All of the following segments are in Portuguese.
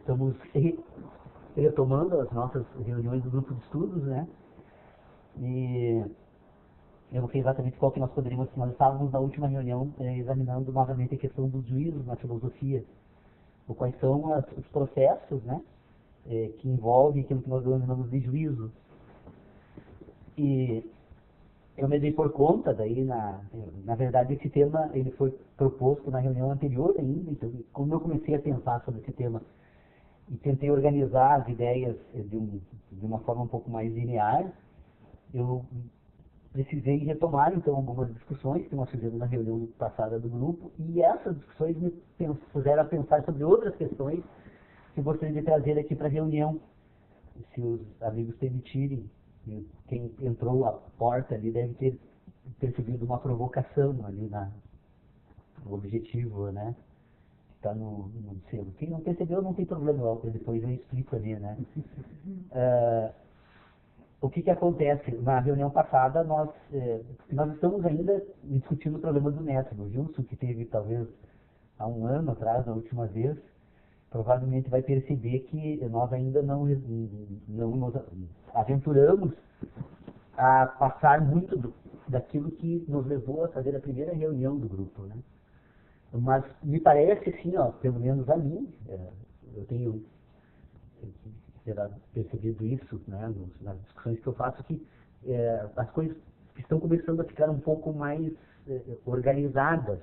estamos retomando as nossas reuniões do grupo de estudos, né? E eu não sei exatamente qual que nós poderíamos... Nós estávamos na última reunião examinando novamente a questão dos juízos na filosofia. Ou quais são os processos, né? Que envolvem aquilo que nós denominamos de juízo. E eu me dei por conta, daí, na verdade, esse tema ele foi proposto na reunião anterior ainda, então, como eu comecei a pensar sobre esse tema e tentei organizar as ideias de uma forma um pouco mais linear, eu precisei retomar, então, algumas discussões que nós fizemos na reunião passada do grupo, e essas discussões me fizeram pensar sobre outras questões que eu gostaria de trazer aqui para a reunião, se os amigos permitirem. Quem entrou a porta ali deve ter percebido uma provocação ali no objetivo, né? Está no selo. Quem não percebeu não tem problema, depois eu explico ali, né? O que acontece? Na reunião passada nós estamos ainda discutindo o problema do método. O Gilson, que teve talvez há um ano atrás, na última vez, provavelmente vai perceber que nós ainda não nos aventuramos a passar muito daquilo que nos levou a fazer a primeira reunião do grupo, né? Mas me parece, assim, pelo menos a mim, eu tenho percebido isso, né, nas discussões que eu faço, que as coisas estão começando a ficar um pouco mais organizadas.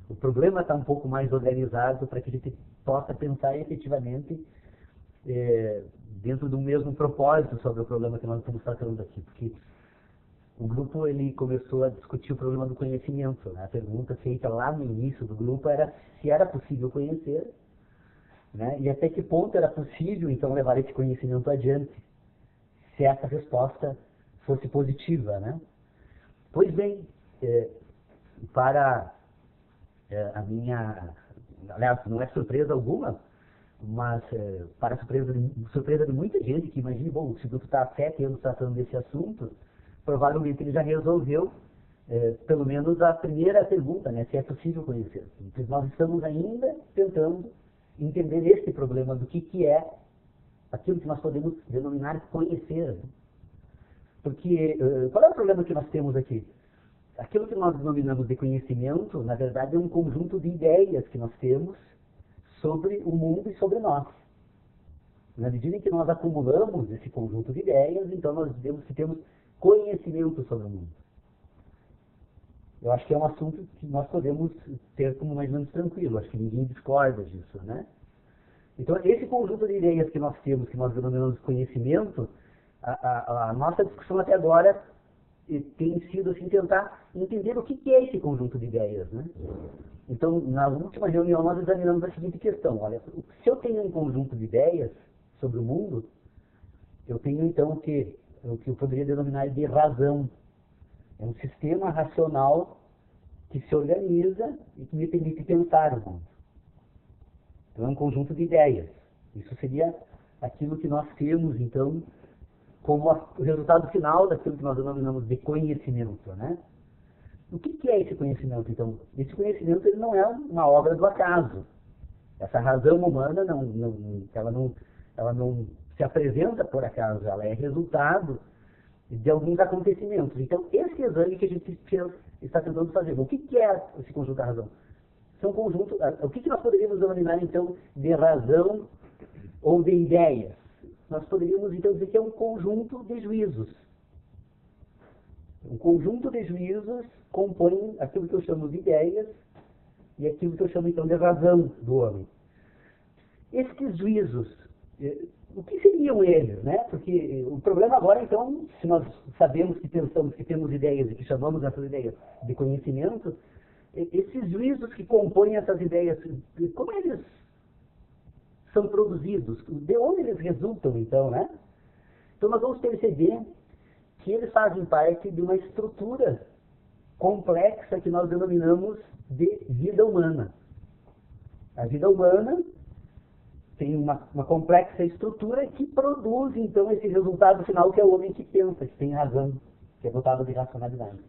O problema está um pouco mais organizado para que a gente possa pensar efetivamente dentro do mesmo propósito sobre o problema que nós estamos tratando aqui. Porque o grupo ele começou a discutir o problema do conhecimento, né? A pergunta feita lá no início do grupo era se era possível conhecer, né? E até que ponto era possível, então, levar esse conhecimento adiante, se essa resposta fosse positiva, né? Pois bem, para a minha... Aliás, não é surpresa alguma, mas para a surpresa de muita gente que imagina, bom, o grupo está há 7 anos tratando desse assunto, provavelmente ele já resolveu pelo menos a primeira pergunta, né, se é possível conhecer. Então, nós estamos ainda tentando entender esse problema do que é aquilo que nós podemos denominar conhecer. Porque qual é o problema que nós temos aqui? Aquilo que nós denominamos de conhecimento, na verdade, é um conjunto de ideias que nós temos sobre o mundo e sobre nós. Na medida em que nós acumulamos esse conjunto de ideias, então nós dizemos que temos conhecimento sobre o mundo. Eu acho que é um assunto que nós podemos ter como mais ou menos tranquilo, acho que ninguém discorda disso, né? Então, esse conjunto de ideias que nós temos, que nós denominamos conhecimento, a nossa discussão até agora tem sido assim, tentar entender o que é esse conjunto de ideias, né? Então, na última reunião nós examinamos a seguinte questão: olha, se eu tenho um conjunto de ideias sobre o mundo, eu tenho então o que eu poderia denominar de razão. É um sistema racional que se organiza e que me permite pensar o mundo. Então é um conjunto de ideias. Isso seria aquilo que nós temos, então, como o resultado final daquilo que nós denominamos de conhecimento, né? O que é esse conhecimento, então? Esse conhecimento ele não é uma obra do acaso. Essa razão humana, ela não se apresenta por acaso, ela é resultado de alguns acontecimentos. Então, esse exame que a gente está tentando fazer, o que é esse conjunto da razão? São conjunto, o que nós poderíamos denominar, então, de razão ou de ideias? Nós poderíamos, então, dizer que é um conjunto de juízos. Um conjunto de juízos compõe aquilo que eu chamo de ideias e aquilo que eu chamo, então, de razão do homem. Esses juízos, o que seriam eles, né? Porque o problema agora, então, se nós sabemos que pensamos que temos ideias e que chamamos essas ideias de conhecimento, esses juízos que compõem essas ideias, como eles são produzidos? De onde eles resultam, então, né? Então nós vamos perceber que eles fazem parte de uma estrutura complexa que nós denominamos de vida humana. A vida humana tem uma complexa estrutura que produz, então, esse resultado final que é o homem que pensa, que tem razão, que é dotado de racionalidade.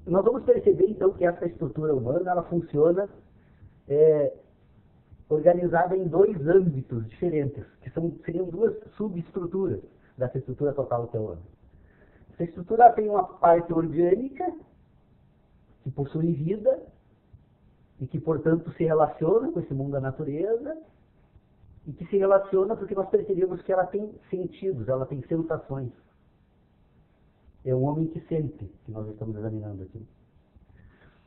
Nós vamos perceber, então, que essa estrutura humana, ela funciona organizada em dois âmbitos diferentes, que seriam duas subestruturas dessa estrutura total que é o homem. Essa estrutura tem uma parte orgânica, que possui vida, e que, portanto, se relaciona com esse mundo da natureza, e que se relaciona porque nós percebemos que ela tem sentidos, ela tem sensações. É o homem que sente, que nós estamos examinando aqui.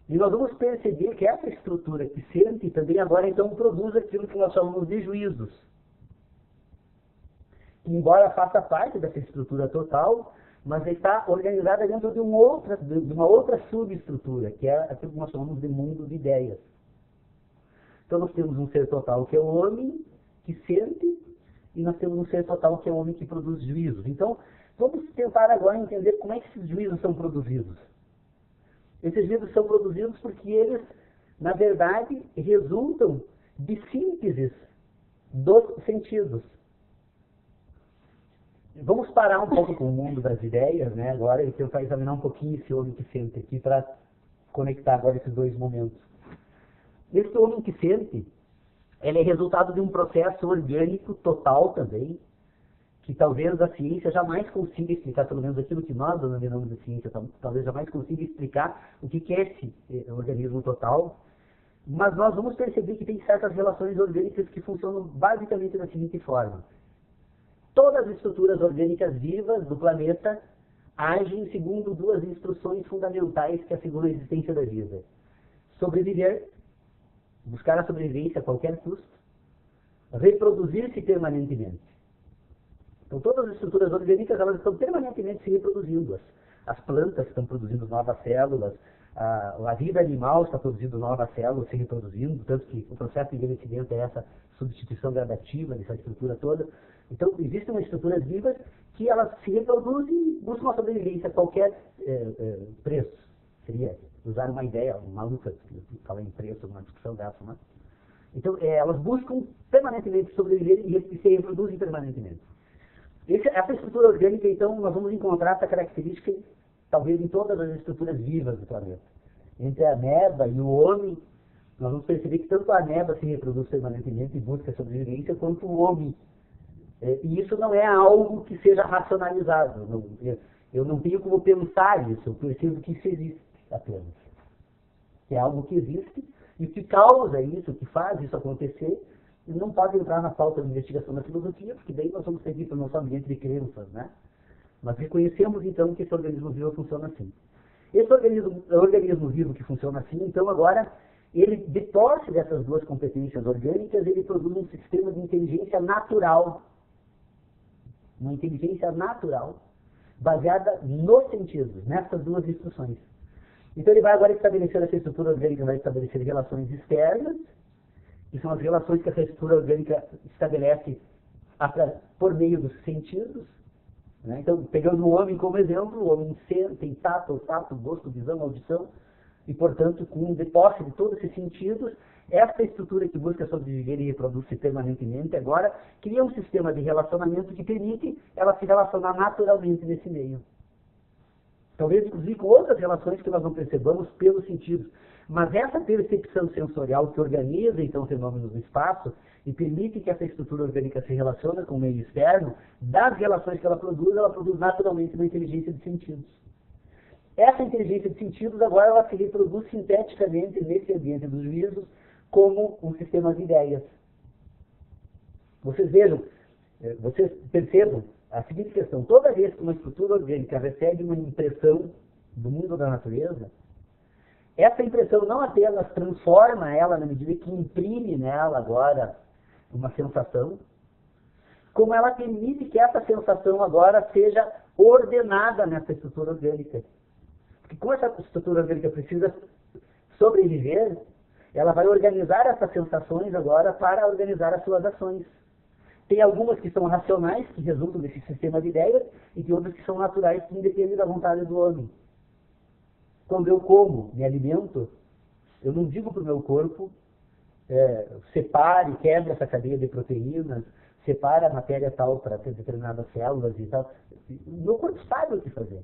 E nós vamos perceber que essa estrutura que sente também agora então produz aquilo que nós chamamos de juízos. Que, embora faça parte dessa estrutura total, mas está organizada dentro de uma outra subestrutura, que é aquilo que nós chamamos de mundo de ideias. Então nós temos um ser total que é o homem, que sente, e nós temos um ser total que é o homem que produz juízos. Então, vamos tentar agora entender como é que esses juízos são produzidos. Esses juízos são produzidos porque eles, na verdade, resultam de sínteses dos sentidos. Vamos parar um pouco com o mundo das ideias, né, agora, e tentar examinar um pouquinho esse homem que sente aqui para conectar agora esses dois momentos. Esse homem que sente, ele é resultado de um processo orgânico total também, que talvez a ciência jamais consiga explicar, pelo menos aquilo que nós denominamos de ciência, talvez jamais consiga explicar o que é esse organismo total, mas nós vamos perceber que tem certas relações orgânicas que funcionam basicamente da seguinte forma. Todas as estruturas orgânicas vivas do planeta agem segundo duas instruções fundamentais que asseguram a existência da vida. Sobreviver, buscar a sobrevivência a qualquer custo, reproduzir-se permanentemente. Então todas as estruturas orgânicas elas estão permanentemente se reproduzindo. As plantas estão produzindo novas células, a vida animal está produzindo novas células, se reproduzindo, tanto que o processo de envelhecimento é essa substituição gradativa dessa estrutura toda. Então existem umas estruturas vivas que elas se reproduzem e buscam a sobrevivência a qualquer preço. Seria usar uma ideia maluca, falar em preço, uma discussão dessa, né? Então elas buscam permanentemente sobreviver e se reproduzem permanentemente. Essa estrutura orgânica, então, nós vamos encontrar essa característica, talvez, em todas as estruturas vivas do planeta. Entre a ameba e o homem, nós vamos perceber que tanto a ameba se reproduz permanentemente e busca sobrevivência, quanto o homem. E isso não é algo que seja racionalizado. Eu não tenho como pensar isso, eu percebo que isso existe apenas. É algo que existe, e o que causa isso, o que faz isso acontecer, não pode entrar na pauta de investigação da filosofia, porque daí nós vamos seguir para o nosso ambiente de crenças, né? Mas reconhecemos então que esse organismo vivo funciona assim. Esse organismo vivo que funciona assim, então agora, ele, de posse dessas duas competências orgânicas, ele produz um sistema de inteligência natural. Uma inteligência natural, baseada nos sentidos, nessas duas instruções. Então ele vai agora estabelecer essa estrutura orgânica, vai estabelecer relações externas, que são as relações que essa estrutura orgânica estabelece por meio dos sentidos. Né? Então, pegando o homem como exemplo, o homem tem tato, olfato, gosto, visão, audição, e, portanto, com de posse de todos esses sentidos, essa estrutura que busca sobreviver e reproduz-se permanentemente, agora, cria um sistema de relacionamento que permite ela se relacionar naturalmente nesse meio. Talvez, inclusive, com outras relações que nós não percebamos pelos sentidos. Mas essa percepção sensorial que organiza, então, fenômenos no espaço e permite que essa estrutura orgânica se relacione com o meio externo, das relações que ela produz naturalmente uma inteligência de sentidos. Essa inteligência de sentidos, agora, ela se reproduz sinteticamente nesse ambiente dos juízos como um sistema de ideias. Vocês vejam, vocês percebam a seguinte questão: toda vez que uma estrutura orgânica recebe uma impressão do mundo da natureza, essa impressão não apenas transforma ela na medida que imprime nela agora uma sensação, como ela permite que essa sensação agora seja ordenada nessa estrutura orgânica. Porque como essa estrutura orgânica precisa sobreviver, ela vai organizar essas sensações agora para organizar as suas ações. Tem algumas que são racionais, que resultam desse sistema de ideias, e tem outras que são naturais, que independem da vontade do homem. Quando eu como, me alimento, eu não digo para o meu corpo, separe, quebre essa cadeia de proteínas, separe a matéria tal para ter determinadas células e tal. O meu corpo sabe o que fazer.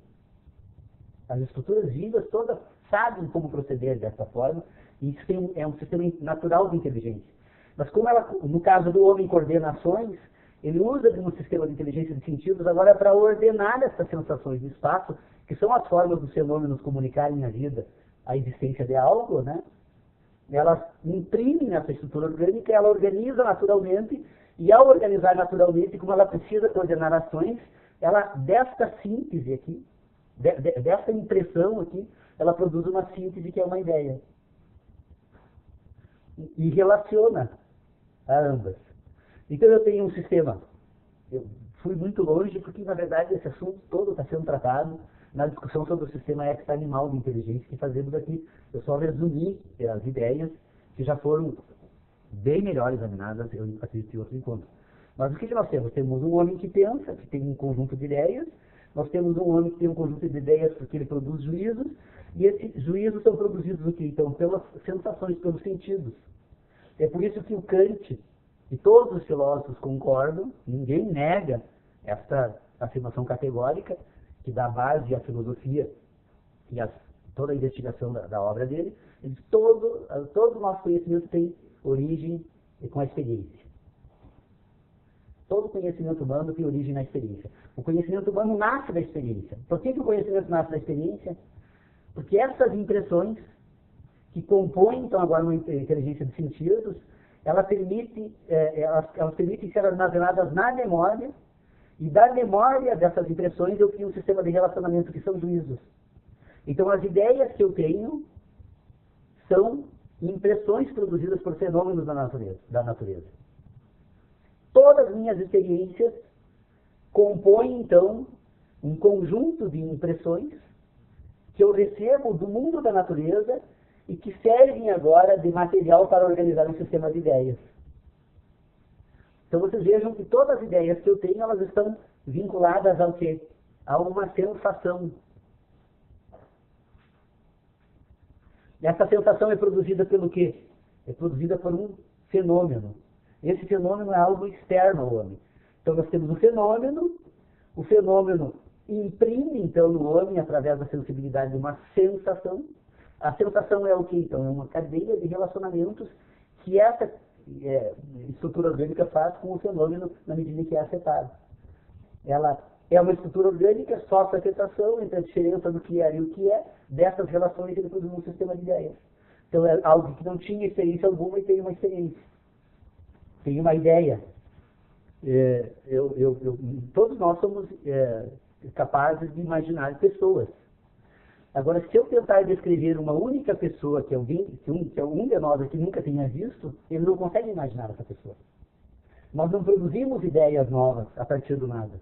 As estruturas vivas todas sabem como proceder dessa forma, e isso é um sistema natural de inteligência. Mas como ela, no caso do homem coordena ações, ele usa de um sistema de inteligência de sentidos agora para ordenar essas sensações de espaço, que são as formas dos fenômenos comunicarem a vida, a existência de algo, né? Elas imprimem nessa estrutura orgânica, ela organiza naturalmente, e ao organizar naturalmente, como ela precisa coordenar ações, ela, desta síntese aqui, dessa impressão aqui, ela produz uma síntese que é uma ideia. E relaciona a ambas. Então eu tenho um sistema. Eu fui muito longe porque, na verdade, esse assunto todo está sendo tratado na discussão sobre o sistema extra-animal de inteligência que fazemos aqui. Eu só resumi as ideias que já foram bem melhor examinadas, eu acredito, em outro encontro. Mas o que nós temos? Temos um homem que pensa, que tem um conjunto de ideias. Nós temos um homem que tem um conjunto de ideias porque ele produz juízos. E esses juízos são produzidos o quê? Então, pelas sensações, pelos sentidos. É por isso que o Kant e todos os filósofos concordam, ninguém nega esta afirmação categórica que dá base à filosofia e a toda a investigação da obra dele. Todo o nosso conhecimento tem origem com a experiência. Todo conhecimento humano tem origem na experiência. O conhecimento humano nasce da experiência. Por que o conhecimento nasce da experiência? Porque essas impressões que compõem, então, agora uma inteligência de sentidos, elas permitem ser armazenadas na memória, e da memória dessas impressões eu crio um sistema de relacionamento que são juízos. Então, as ideias que eu tenho são impressões produzidas por fenômenos da natureza. Todas as minhas experiências compõem, então, um conjunto de impressões que eu recebo do mundo da natureza e que servem agora de material para organizar um sistema de ideias. Então vocês vejam que todas as ideias que eu tenho, elas estão vinculadas ao quê? A uma sensação. Essa sensação é produzida pelo quê? É produzida por um fenômeno. Esse fenômeno é algo externo ao homem. Então nós temos o fenômeno imprime então no homem, através da sensibilidade, uma sensação. A sensação é o que então? É uma cadeia de relacionamentos que essa estrutura orgânica faz com o fenômeno na medida em que é afetado. Ela é uma estrutura orgânica, sofre afetação entre a diferença do que era e o que é, dessas relações ele produz um sistema de ideias. Então é algo que não tinha experiência alguma e tem uma experiência. Tem uma ideia. Todos nós somos capazes de imaginar pessoas. Agora, se eu tentar descrever uma única pessoa que um de nós aqui nunca tenha visto, ele não consegue imaginar essa pessoa. Nós não produzimos ideias novas a partir do nada.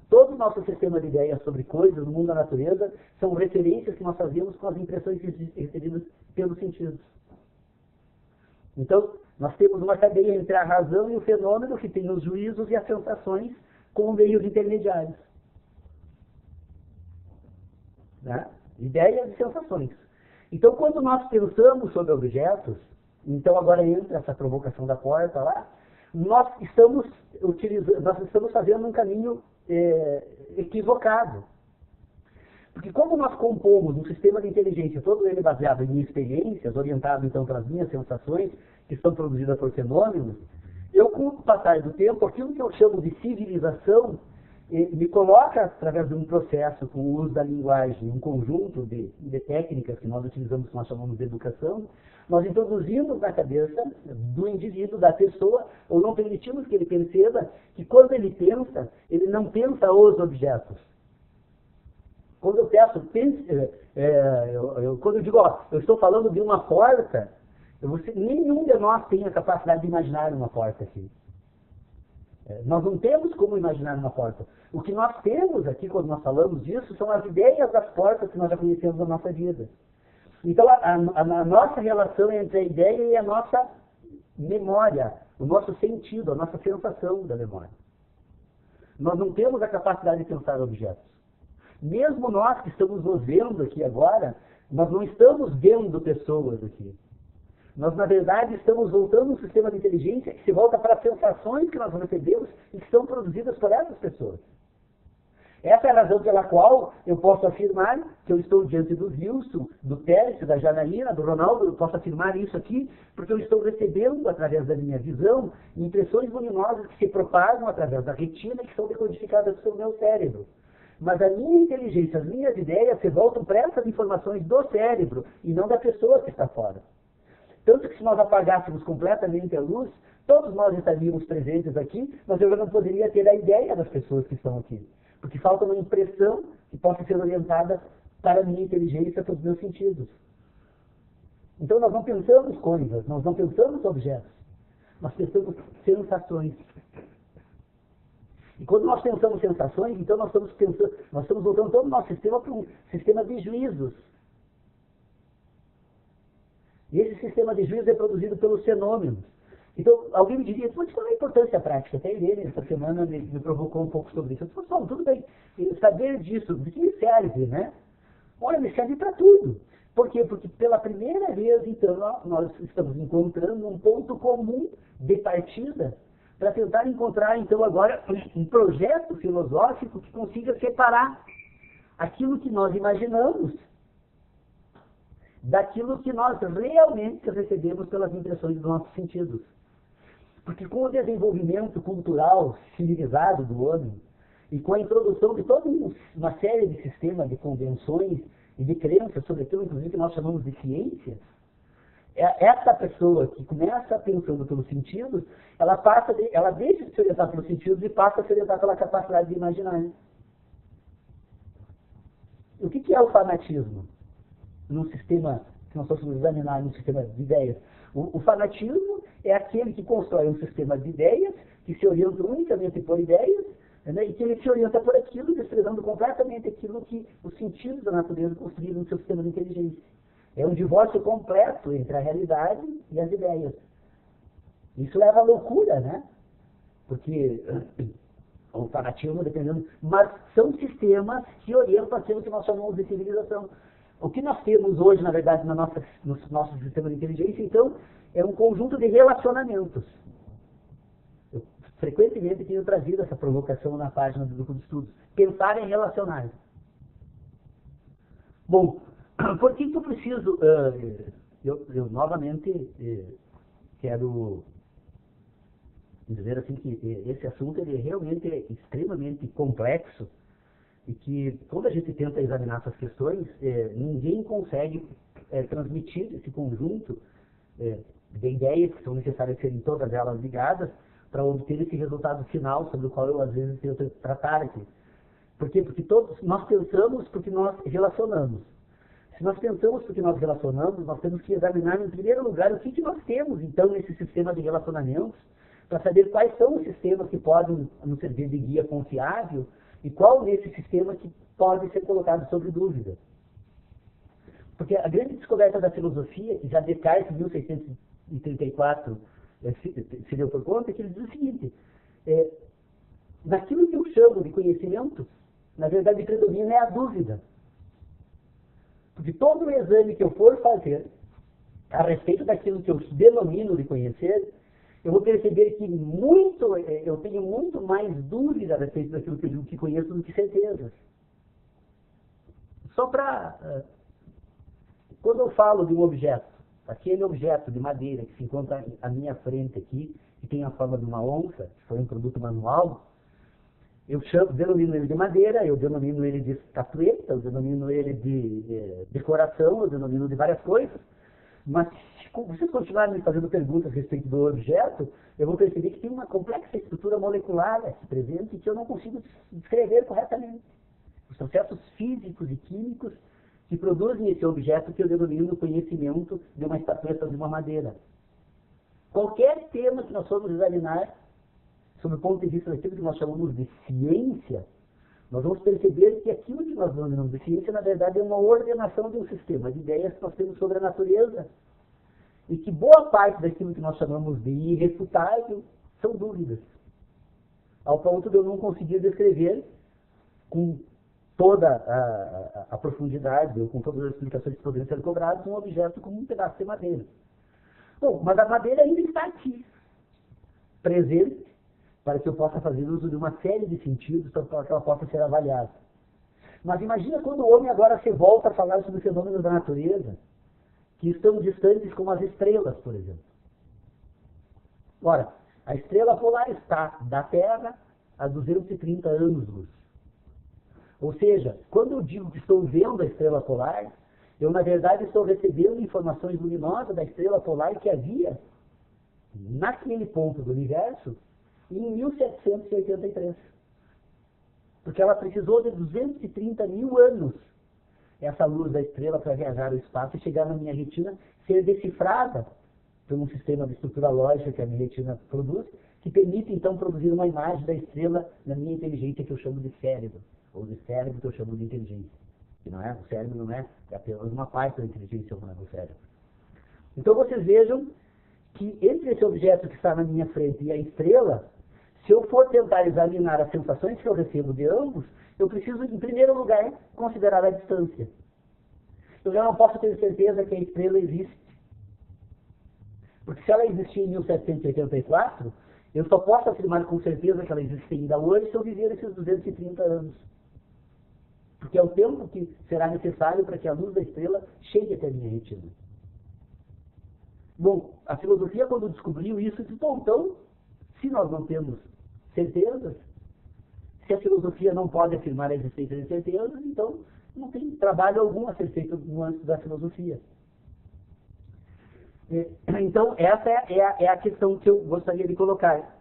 Todo o nosso sistema de ideias sobre coisas no mundo da natureza são referências que nós fazemos com as impressões recebidas pelos sentidos. Então, nós temos uma cadeia entre a razão e o fenômeno que tem os juízos e as sensações como meios intermediários. Né? Ideias e sensações. Então, quando nós pensamos sobre objetos, então agora entra essa provocação da porta lá, nós estamos fazendo um caminho equivocado. Porque como nós compomos um sistema de inteligência, todo ele baseado em experiências, orientado então pelas minhas sensações, que são produzidas por fenômenos, eu, com o passar do tempo, aquilo que eu chamo de civilização, me coloca, através de um processo com o uso da linguagem, um conjunto de técnicas que nós utilizamos, que nós chamamos de educação, nós introduzimos na cabeça do indivíduo, da pessoa, ou não permitimos que ele perceba que quando ele pensa, ele não pensa os objetos. Quando eu peço, quando eu digo, eu estou falando de uma porta, nenhum de nós tem a capacidade de imaginar uma porta aqui. Nós não temos como imaginar uma porta. O que nós temos aqui, quando nós falamos disso, são as ideias das portas que nós já conhecemos na nossa vida. Então, a nossa relação entre a ideia e a nossa memória, o nosso sentido, a nossa sensação da memória. Nós não temos a capacidade de pensar objetos. Mesmo nós que estamos nos vendo aqui agora, nós não estamos vendo pessoas aqui. Nós, na verdade, estamos voltando um sistema de inteligência que se volta para as sensações que nós recebemos e que são produzidas por essas pessoas. Essa é a razão pela qual eu posso afirmar que eu estou diante do Wilson, do Tércio, da Janaína, do Ronaldo, eu posso afirmar isso aqui, porque eu estou recebendo, através da minha visão, impressões luminosas que se propagam através da retina e que são decodificadas pelo meu cérebro. Mas a minha inteligência, as minhas ideias se voltam para essas informações do cérebro e não da pessoa que está fora. Tanto que se nós apagássemos completamente a luz, todos nós estaríamos presentes aqui, mas eu não poderia ter a ideia das pessoas que estão aqui. Porque falta uma impressão que possa ser orientada para a minha inteligência, para os meus sentidos. Então nós não pensamos coisas, nós não pensamos objetos, nós pensamos sensações. E quando nós pensamos sensações, então nós estamos voltando todo o nosso sistema para um sistema de juízos. E esse sistema de juízos é produzido pelos fenômenos. Então, alguém me diria, mas qual é a importância prática? Até ele, essa semana, me provocou um pouco sobre isso. Eu disse, pessoal, tudo bem, saber disso, de que me serve, né? Olha, me serve para tudo. Por quê? Porque pela primeira vez, então, nós estamos encontrando um ponto comum de partida para tentar encontrar, então, agora, um projeto filosófico que consiga separar aquilo que nós imaginamos daquilo que nós realmente recebemos pelas impressões dos nossos sentidos. Porque com o desenvolvimento cultural civilizado do homem, e com a introdução de toda uma série de sistemas de convenções e de crenças sobre aquilo, inclusive, que nós chamamos de ciência, essa pessoa que começa pensando pelos sentidos, ela deixa de se orientar pelos sentidos e passa a se orientar pela capacidade de imaginar. O que é o fanatismo? Num sistema, que nós vamos examinar num sistema de ideias. O fanatismo é aquele que constrói um sistema de ideias, que se orienta unicamente por ideias, né, e que ele se orienta por aquilo, desprezando completamente aquilo que os sentidos da natureza construíram no seu sistema de inteligência. É um divórcio completo entre a realidade e as ideias. Isso leva à loucura, né? Porque o fanatismo, dependendo... Mas são sistemas que orientam aquilo que nós chamamos de civilização. O que nós temos hoje, na verdade, no nosso sistema de inteligência, então, é um conjunto de relacionamentos. Eu frequentemente tenho trazido essa provocação na página do grupo de estudos. Pensar em relacionar. Bom, por que eu preciso... eu novamente quero dizer assim que esse assunto ele realmente é extremamente complexo e que quando a gente tenta examinar essas questões, ninguém consegue transmitir esse conjunto de ideias que são necessárias serem todas elas ligadas para obter esse resultado final sobre o qual eu às vezes tento tratar aqui. Por quê? Porque todos nós pensamos porque nós relacionamos. Se nós pensamos porque nós relacionamos, nós temos que examinar em primeiro lugar o que nós temos então nesse sistema de relacionamentos para saber quais são os sistemas que podem nos servir de guia confiável e qual desses sistemas que pode ser colocado sobre dúvida. Porque a grande descoberta da filosofia, que já Descartes, em 1634, se deu por conta, é que ele diz o seguinte, naquilo que eu chamo de conhecimento, na verdade, predomina é a dúvida. Porque todo o exame que eu for fazer a respeito daquilo que eu denomino de conhecer, eu vou perceber que eu tenho muito mais dúvida a respeito daquilo que conheço do que certezas. Só para... quando eu falo de um objeto, aquele objeto de madeira que se encontra à minha frente aqui, que tem a forma de uma onça, que foi um produto manual, eu denomino ele de madeira, eu denomino ele de estatueta, eu denomino ele de decoração, eu denomino de várias coisas. Mas se vocês continuarem me fazendo perguntas a respeito do objeto, eu vou perceber que tem uma complexa estrutura molecular aqui presente que eu não consigo descrever corretamente. Os processos físicos e químicos que produzem esse objeto que eu denomino conhecimento de uma estatueta de uma madeira. Qualquer tema que nós formos examinar, sob o ponto de vista daquilo que nós chamamos de ciência, nós vamos perceber que aquilo que nós denominamos de ciência, na verdade, é uma ordenação de um sistema de ideias que nós temos sobre a natureza. E que boa parte daquilo que nós chamamos de irrefutável são dúvidas. Ao ponto de eu não conseguir descrever com toda a profundidade, ou com todas as explicações que poderiam ser cobradas, um objeto como um pedaço de madeira. Bom, mas a madeira ainda está aqui, presente, para que eu possa fazer uso de uma série de sentidos para que ela possa ser avaliada. Mas imagina quando o homem agora se volta a falar sobre fenômenos da natureza, que estão distantes como as estrelas, por exemplo. Ora, a estrela polar está da Terra a 230 anos-luz. Ou seja, quando eu digo que estou vendo a estrela polar, eu na verdade estou recebendo informações luminosas da estrela polar que havia naquele ponto do universo em 1783. Porque ela precisou de 230 mil anos, essa luz da estrela, para viajar ao espaço e chegar na minha retina, ser decifrada por um sistema de estrutura lógica que a minha retina produz, que permite então produzir uma imagem da estrela na minha inteligência, que eu chamo de cérebro, ou de cérebro que eu chamo de inteligência. Que não é, o cérebro não é apenas uma parte da inteligência humana do cérebro. Então vocês vejam que entre esse objeto que está na minha frente e a estrela, se eu for tentar examinar as sensações que eu recebo de ambos, eu preciso, em primeiro lugar, considerar a distância. Eu já não posso ter certeza que a estrela existe. Porque se ela existia em 1784, eu só posso afirmar com certeza que ela existe ainda hoje se eu viver esses 230 anos. Porque é o tempo que será necessário para que a luz da estrela chegue até a minha retina. Bom, a filosofia, quando descobriu isso, disse, bom, então, se nós não temos certezas, se a filosofia não pode afirmar a existência de certezas, então não tem trabalho algum a ser feito no âmbito da filosofia. Então, essa é a questão que eu gostaria de colocar.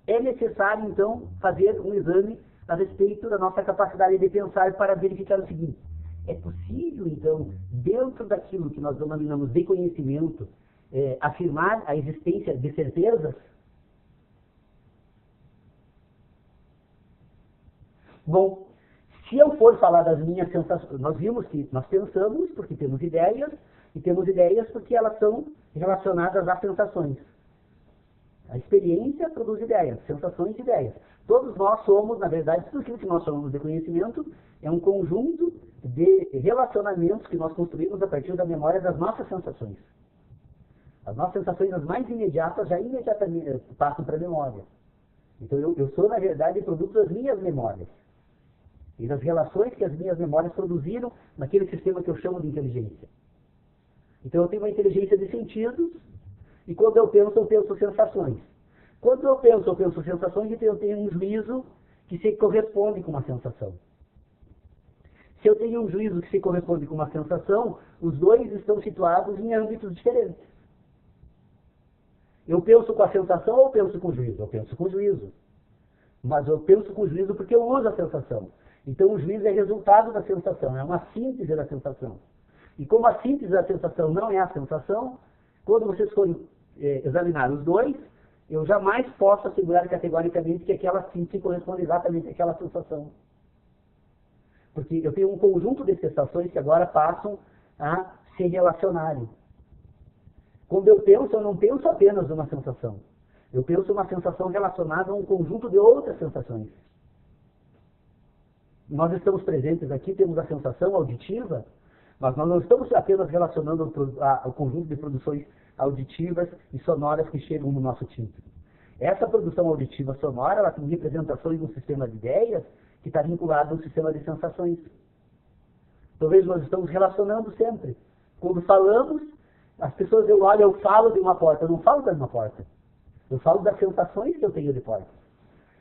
É necessário, então, fazer um exame a respeito da nossa capacidade de pensar para verificar o seguinte. É possível, então, dentro daquilo que nós denominamos de conhecimento, afirmar a existência de certezas? Bom, se eu for falar das minhas sensações, nós vimos que nós pensamos porque temos ideias, e temos ideias porque elas são relacionadas a sensações. A experiência produz ideias, sensações e ideias. Todos nós somos, na verdade, tudo aquilo que nós chamamos de conhecimento é um conjunto de relacionamentos que nós construímos a partir da memória das nossas sensações. As nossas sensações, as mais imediatas, já imediatamente passam para a memória. Então eu sou, na verdade, produto das minhas memórias. E das relações que as minhas memórias produziram naquele sistema que eu chamo de inteligência. Então eu tenho uma inteligência de sentidos, e quando eu penso sensações. Quando eu penso sensações, então eu tenho um juízo que se corresponde com uma sensação. Se eu tenho um juízo que se corresponde com uma sensação, os dois estão situados em âmbitos diferentes. Eu penso com a sensação ou penso com o juízo? Eu penso com o juízo. Mas eu penso com o juízo porque eu uso a sensação. Então o juízo é resultado da sensação, é uma síntese da sensação. E como a síntese da sensação não é a sensação, quando vocês forem examinar os dois, eu jamais posso assegurar categoricamente que aquela síntese corresponde exatamente àquela sensação. Porque eu tenho um conjunto de sensações que agora passam a se relacionarem. Quando eu não penso apenas uma sensação. Eu penso uma sensação relacionada a um conjunto de outras sensações. Nós estamos presentes aqui, temos a sensação auditiva, mas nós não estamos apenas relacionando ao conjunto de produções auditivas e sonoras que chegam no nosso tímpano. Essa produção auditiva sonora, ela tem representações de um sistema de ideias que está vinculado a um sistema de sensações. Talvez nós estamos relacionando sempre. Quando falamos, as pessoas, eu falo de uma porta, eu não falo de uma porta. Eu falo das sensações que eu tenho de porta.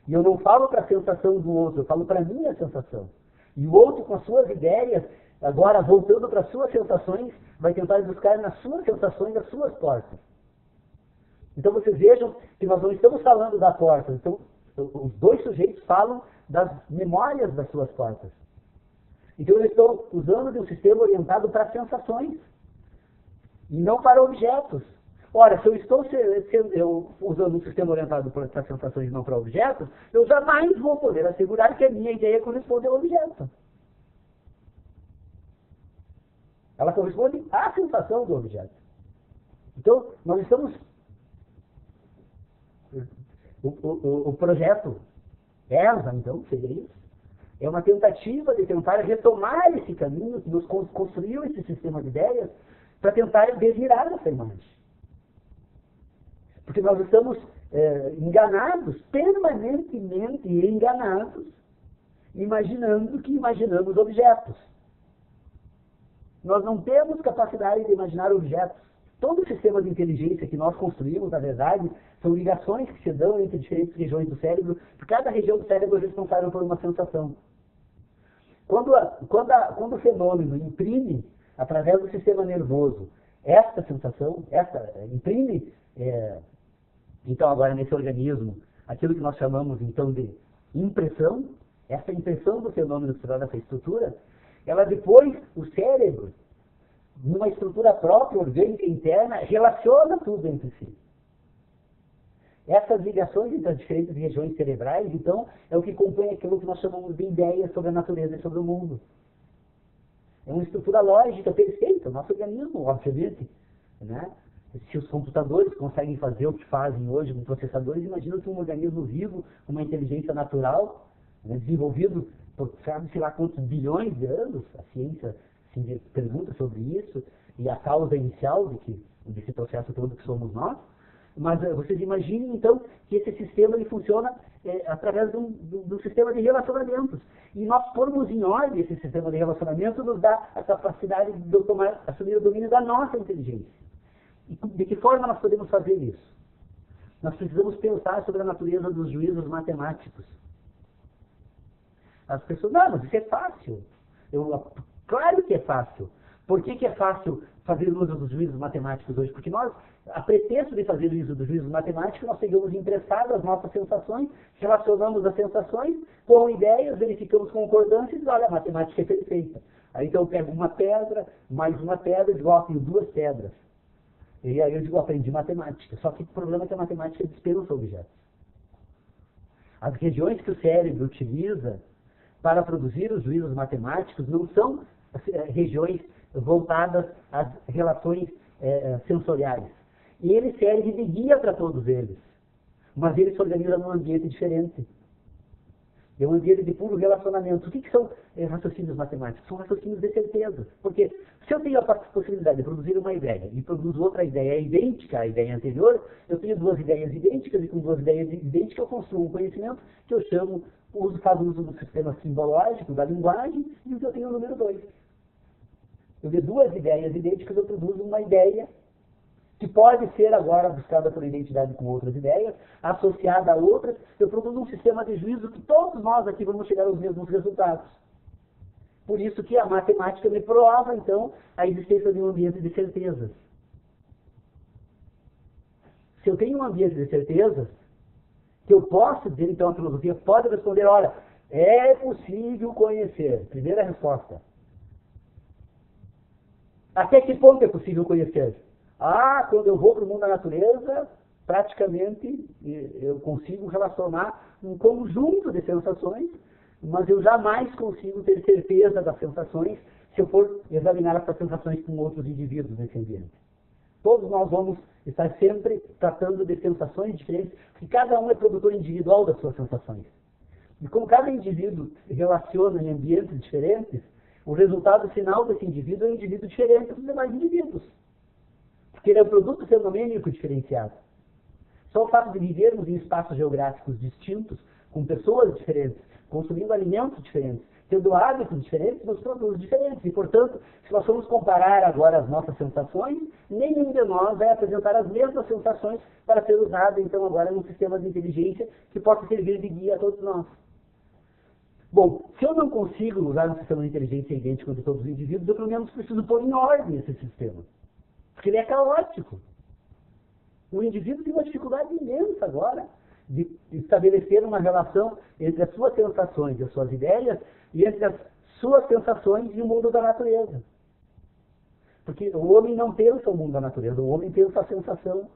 E eu não falo para a sensação do outro, eu falo para a minha sensação. E o outro, com as suas ideias, agora voltando para as suas sensações, vai tentar buscar nas suas sensações as suas portas. Então vocês vejam que nós não estamos falando da porta. Então, os dois sujeitos falam das memórias das suas portas. Então eu estou usando de um sistema orientado para sensações e não para objetos. Ora, se eu estou usando um sistema orientado para sensações e não para objetos, eu jamais vou poder assegurar que a minha ideia corresponde ao objeto. Ela corresponde à sensação do objeto. Então, nós estamos... O projeto ESA, então, seria isso. É uma tentativa de tentar retomar esse caminho que nos construiu esse sistema de ideias para tentar desvirar essa imagem. Porque nós estamos enganados, permanentemente enganados, imaginando que imaginamos objetos. Nós não temos capacidade de imaginar objetos. Todo o sistema de inteligência que nós construímos, na verdade, são ligações que se dão entre diferentes regiões do cérebro, porque cada região do cérebro é responsável por uma sensação. Quando o fenômeno imprime, através do sistema nervoso, esta sensação, imprime, então agora nesse organismo, aquilo que nós chamamos então de impressão, essa impressão do fenômeno que se dá nessa estrutura, ela depois, o cérebro, numa estrutura própria, orgânica, interna, relaciona tudo entre si. Essas ligações entre as diferentes regiões cerebrais, então, é o que compõe aquilo que nós chamamos de ideias sobre a natureza e sobre o mundo. É uma estrutura lógica perfeita, o nosso organismo, obviamente, né? Se os computadores conseguem fazer o que fazem hoje com processadores, imagina que um organismo vivo, com uma inteligência natural, né, desenvolvido por sabe-se lá quantos bilhões de anos, a ciência se pergunta sobre isso, e a causa inicial desse processo todo que somos nós. Mas vocês imaginem, então, que esse sistema ele funciona através de um sistema de relacionamentos. E nós pormos em ordem esse sistema de relacionamento nos dá a capacidade de assumir o domínio da nossa inteligência. E de que forma nós podemos fazer isso? Nós precisamos pensar sobre a natureza dos juízos matemáticos. As pessoas, não, mas isso é fácil. Claro que é fácil. Por que é fácil fazer uso dos juízos matemáticos hoje? Porque nós, a pretexto de fazer uso dos juízos matemáticos, nós pegamos emprestadas as nossas sensações, relacionamos as sensações com ideias, verificamos concordâncias e olha, a matemática é perfeita. Aí então eu pego uma pedra, mais uma pedra, e digo, ó, tenho duas pedras. E aí eu digo, aprendi matemática. Só que o problema é que a matemática dispensa objetos. As regiões que o cérebro utiliza para produzir os juízos matemáticos não são regiões voltadas às relações sensoriais. E ele serve de guia para todos eles. Mas ele se organiza num ambiente diferente. É um ambiente de puro relacionamento. O que são raciocínios matemáticos? São raciocínios de certeza. Porque se eu tenho a possibilidade de produzir uma ideia e produzo outra ideia idêntica à ideia anterior, eu tenho duas ideias idênticas e com duas ideias idênticas eu construo um conhecimento que eu chamo, faço uso do sistema simbológico, da linguagem, e eu tenho o número 2. Eu de duas ideias idênticas eu produzo uma ideia que pode ser agora buscada por identidade com outras ideias, associada a outras, eu produzo um sistema de juízo que todos nós aqui vamos chegar aos mesmos resultados. Por isso que a matemática me prova, então, a existência de um ambiente de certezas. Se eu tenho um ambiente de certezas, que eu posso dizer, então, a filosofia pode responder, olha, é possível conhecer. Primeira resposta. Até que ponto é possível conhecer? Quando eu vou para o mundo da natureza, praticamente eu consigo relacionar um conjunto de sensações, mas eu jamais consigo ter certeza das sensações se eu for examinar essas sensações com outros indivíduos nesse ambiente. Todos nós vamos estar sempre tratando de sensações diferentes, porque cada um é produtor individual das suas sensações. E como cada indivíduo se relaciona em ambientes diferentes, o resultado final desse indivíduo é um indivíduo diferente dos demais indivíduos. Porque ele é um produto fenomênico diferenciado. Só o fato de vivermos em espaços geográficos distintos, com pessoas diferentes, consumindo alimentos diferentes, tendo hábitos diferentes, nos produz diferentes. E, portanto, se nós formos comparar agora as nossas sensações, nenhum de nós vai apresentar as mesmas sensações para ser usado, então, agora num sistema de inteligência que possa servir de guia a todos nós. Bom, se eu não consigo usar um sistema de inteligência idêntico de todos os indivíduos, eu pelo menos preciso pôr em ordem esse sistema. Porque ele é caótico. O indivíduo tem uma dificuldade imensa agora de estabelecer uma relação entre as suas sensações e as suas ideias e entre as suas sensações e o mundo da natureza. Porque o homem não pensa o mundo da natureza, o homem pensa a sensação.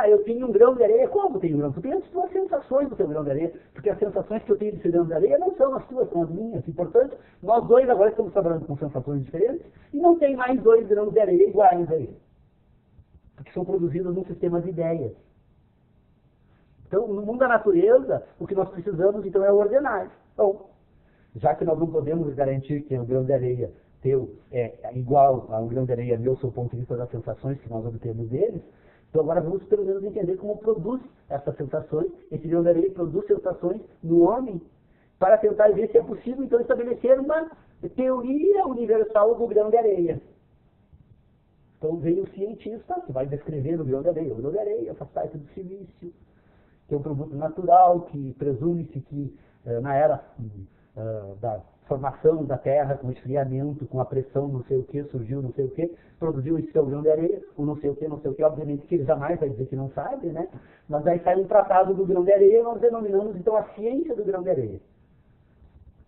Eu tenho um grão de areia. Como tem um grão? Tu tem as tuas sensações do teu grão de areia, porque as sensações que eu tenho desse grão de areia não são as tuas, são as minhas. E, portanto, nós dois agora estamos trabalhando com sensações diferentes e não tem mais dois grãos de areia iguais aí. Porque são produzidos num sistema de ideias. Então, no mundo da natureza, o que nós precisamos, então, é ordenar. Bom, já que nós não podemos garantir que o grão de areia teu é igual a um grão de areia meu, sob o ponto de vista das sensações que nós obtemos deles, Então agora vamos pelo menos entender como produz essas sensações, esse grão de areia produz sensações no homem, para tentar ver se é possível então estabelecer uma teoria universal do grão de areia. Então veio o cientista que vai descrever o grão de areia. O grão de areia faz parte do silício, que é um produto natural, que presume-se que na era da formação da Terra, com esfriamento, com a pressão, não sei o que, surgiu não sei o que, produziu esse seu grão de areia, o não sei o que, obviamente que ele jamais vai dizer que não sabe, né? Mas aí sai um tratado do grão de areia e nós denominamos então a ciência do grão de areia,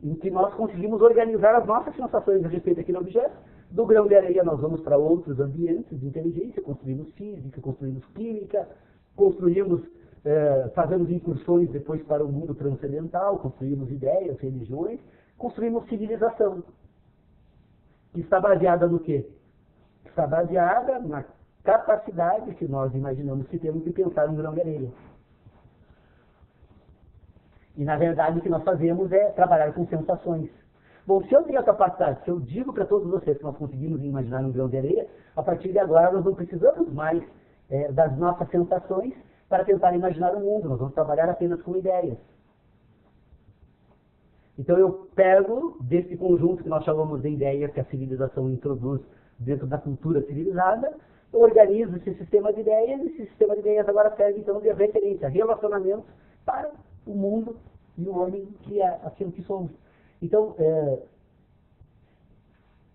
em que nós conseguimos organizar as nossas sensações a respeito daquele objeto. Do grão de areia nós vamos para outros ambientes de inteligência, construímos física, construímos química, construímos, fazemos incursões depois para o mundo transcendental, construímos ideias, religiões, construímos civilização. Que está baseada no quê? Está baseada na capacidade que nós imaginamos que temos de pensar um grão de areia. E na verdade o que nós fazemos é trabalhar com sensações. Bom, se eu tenho a capacidade, se eu digo para todos vocês que nós conseguimos imaginar um grão de areia, a partir de agora nós não precisamos mais das nossas sensações para tentar imaginar o mundo, nós vamos trabalhar apenas com ideias. Então eu pego desse conjunto que nós chamamos de ideias que a civilização introduz dentro da cultura civilizada, eu organizo esse sistema de ideias, e esse sistema de ideias agora serve então de referência, relacionamentos para o mundo e o homem que é aquilo que somos. Então,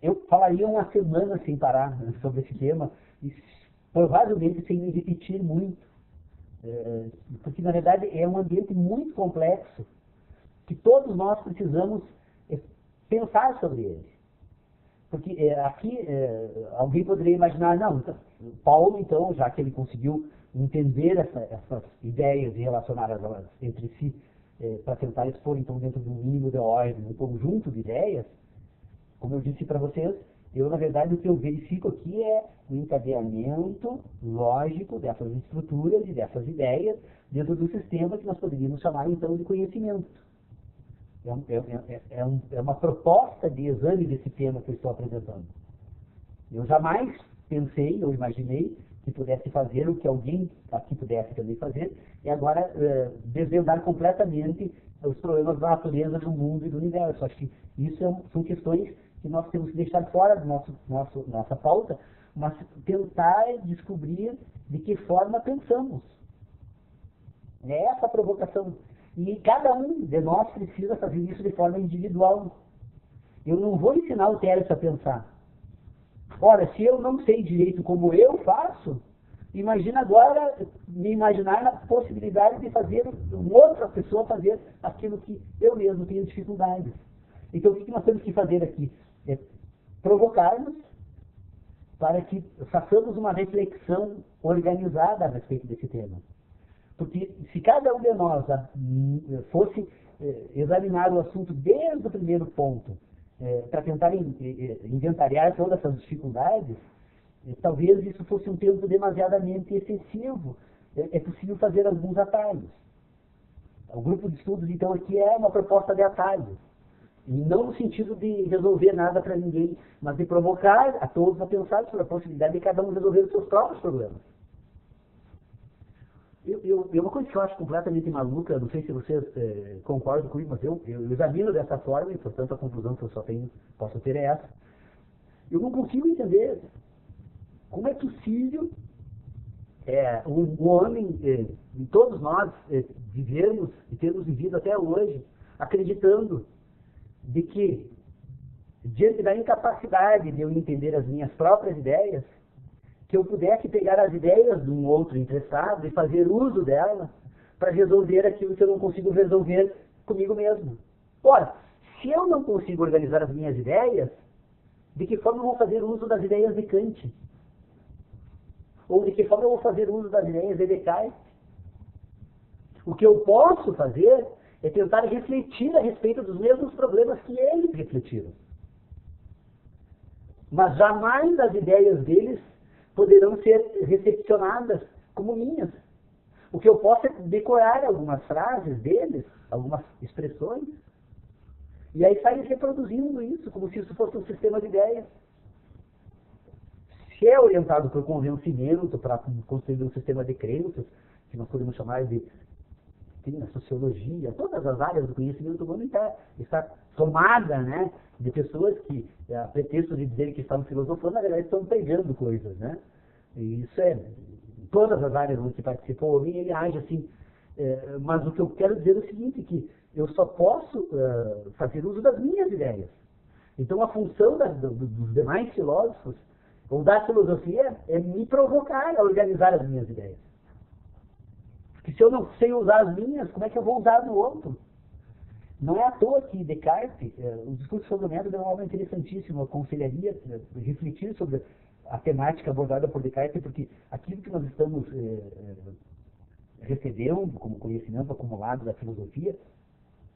eu falaria uma semana sem parar sobre esse tema, e provavelmente sem me repetir muito, porque na verdade é um ambiente muito complexo, que todos nós precisamos pensar sobre ele. Porque aqui alguém poderia imaginar, não, Paulo então, já que ele conseguiu entender essas ideias e relacioná-las entre si, para tentar expor então dentro de um mínimo de ordem, um conjunto de ideias, como eu disse para vocês, eu na verdade o que eu verifico aqui é o encadeamento lógico dessas estruturas e dessas ideias dentro do sistema que nós poderíamos chamar então de conhecimento. É uma proposta de exame desse tema que eu estou apresentando. Eu jamais pensei ou imaginei que pudesse fazer o que alguém aqui pudesse também fazer, e agora desvendar completamente os problemas da natureza, do mundo e do universo. Acho que isso são questões que nós temos que deixar fora da nossa pauta, mas tentar descobrir de que forma pensamos. É essa a provocação. E cada um de nós precisa fazer isso de forma individual. Eu não vou ensinar o Tércio a pensar. Ora, se eu não sei direito como eu faço, imagina agora me imaginar na possibilidade de fazer uma outra pessoa fazer aquilo que eu mesmo tenho dificuldades. Então o que nós temos que fazer aqui? É provocar-nos para que façamos uma reflexão organizada a respeito desse tema. Porque se cada um de nós fosse examinar o assunto desde o primeiro ponto, para tentar inventariar todas essas dificuldades, talvez isso fosse um tempo demasiadamente excessivo. É possível fazer alguns atalhos. O grupo de estudos, então, aqui é uma proposta de atalho. E não no sentido de resolver nada para ninguém, mas de provocar a todos a pensar sobre a possibilidade de cada um resolver os seus próprios problemas. Uma coisa que eu acho completamente maluca, não sei se vocês concordam comigo, mas eu examino dessa forma, e portanto a conclusão que eu posso ter é essa. Eu não consigo entender como é possível um homem, e todos nós, vivermos e termos vivido até hoje, acreditando de que, diante da incapacidade de eu entender as minhas próprias ideias, que eu pudesse pegar as ideias de um outro interessado e fazer uso delas para resolver aquilo que eu não consigo resolver comigo mesmo. Ora, se eu não consigo organizar as minhas ideias, de que forma eu vou fazer uso das ideias de Kant? Ou de que forma eu vou fazer uso das ideias de Descartes? O que eu posso fazer é tentar refletir a respeito dos mesmos problemas que eles refletiram. Mas jamais as ideias deles poderão ser recepcionadas como minhas. O que eu posso é decorar algumas frases deles, algumas expressões, e aí sair reproduzindo isso, como se isso fosse um sistema de ideias. se é orientado por convencimento, para construir um sistema de crenças, que nós podemos chamar de a sociologia, todas as áreas do conhecimento humano está tomada, né, de pessoas que, a pretexto de dizer que estão filosofando, na verdade estão pregando coisas, né? E isso é, em todas as áreas onde participou, o homem, ele age assim. Mas o que eu quero dizer é o seguinte, que eu só posso fazer uso das minhas ideias. Então a função dos demais filósofos, ou da filosofia, é me provocar a organizar as minhas ideias. Porque se eu não sei usar as minhas, como é que eu vou usar do outro? Não é à toa que Descartes, o discurso sobre o método é uma obra interessantíssima, eu aconselharia refletir sobre a temática abordada por Descartes, porque aquilo que nós estamos recebendo como conhecimento acumulado da filosofia,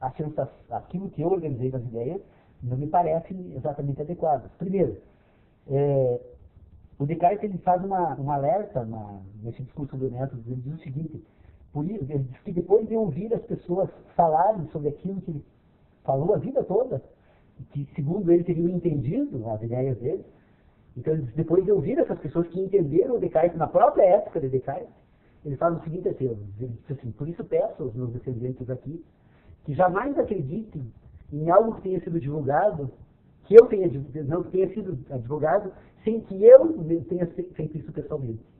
aquilo que eu organizei das ideias, não me parece exatamente adequado. Primeiro, o Descartes ele faz um alerta nesse discurso do método, ele diz o seguinte, ele diz que depois de ouvir as pessoas falarem sobre aquilo que ele falou a vida toda, que segundo ele teriam entendido as ideias dele, então depois de ouvir essas pessoas que entenderam o Descartes na própria época de Descartes, ele faz o seguinte ele diz assim, por isso peço aos meus descendentes aqui, que jamais acreditem em algo que tenha sido divulgado, que eu tenha sido divulgado, sem que eu tenha feito isso pessoalmente.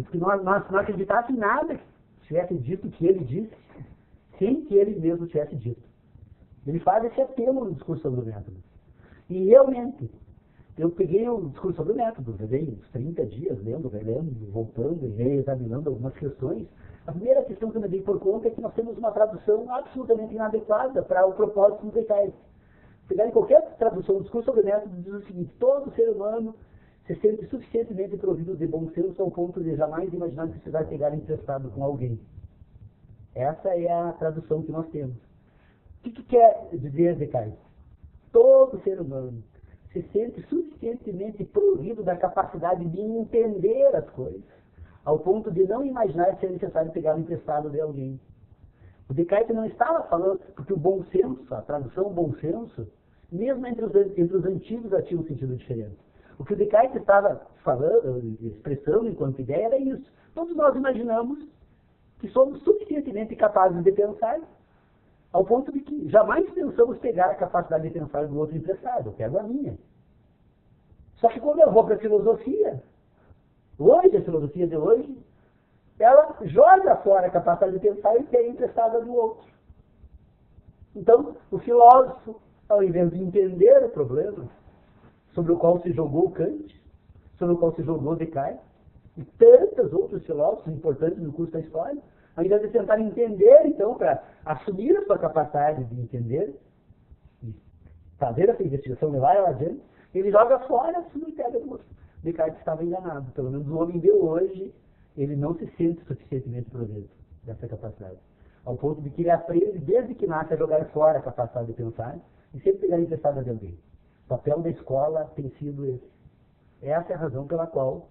Que nós não acreditássemos em nada que tivesse dito o que ele disse, sem que ele mesmo tivesse dito. Ele faz esse apelo no discurso sobre o método. E realmente, eu peguei o discurso sobre o método, levei uns 30 dias lendo, relendo, voltando e reexaminando algumas questões. A primeira questão que eu me dei por conta é que nós temos uma tradução absolutamente inadequada para o propósito do Descartes. Pegar em qualquer tradução do discurso sobre o método, diz o seguinte, todo ser humano se sente suficientemente provido de bom senso ao ponto de jamais imaginar necessidade de pegar emprestado com alguém. Essa é a tradução que nós temos. O que quer dizer Descartes? Todo ser humano se sente suficientemente provido da capacidade de entender as coisas, ao ponto de não imaginar se é necessário pegar emprestado de alguém. O Descartes não estava falando, porque o bom senso, a tradução bom senso, mesmo entre os antigos já tinha um sentido diferente. O que o Descartes estava falando, expressando enquanto ideia era isso. Todos nós imaginamos que somos suficientemente capazes de pensar, ao ponto de que jamais pensamos pegar a capacidade de pensar do outro emprestado. Eu pego a minha. Só que quando eu vou para a filosofia, hoje, a filosofia de hoje, ela joga fora a capacidade de pensar e pega emprestada do outro. Então, o filósofo, ao invés de entender o problema, sobre o qual se jogou Kant, sobre o qual se jogou Descartes, e tantos outros filósofos importantes no curso da história, ao invés de tentar entender, então, para assumir a sua capacidade de entender, e fazer essa investigação, levar ela adiante, ele joga fora a sua ideia do outro. Descartes estava enganado. Pelo menos o homem de hoje, ele não se sente suficientemente provido dessa capacidade. Ao ponto de que ele aprende, desde que nasce, a jogar fora a capacidade de pensar e sempre pegar emprestada de alguém. O papel da escola tem sido esse. Essa é a razão pela qual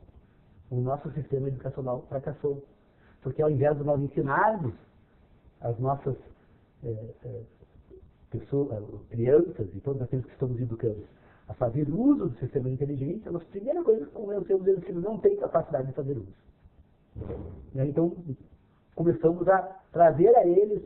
o nosso sistema educacional fracassou. Porque ao invés de nós ensinarmos as nossas pessoas, crianças e todas aqueles que estamos educando a fazer uso do sistema de inteligência, a primeira coisa que convencemos eles que eles não têm capacidade de fazer uso. Então, começamos a trazer a eles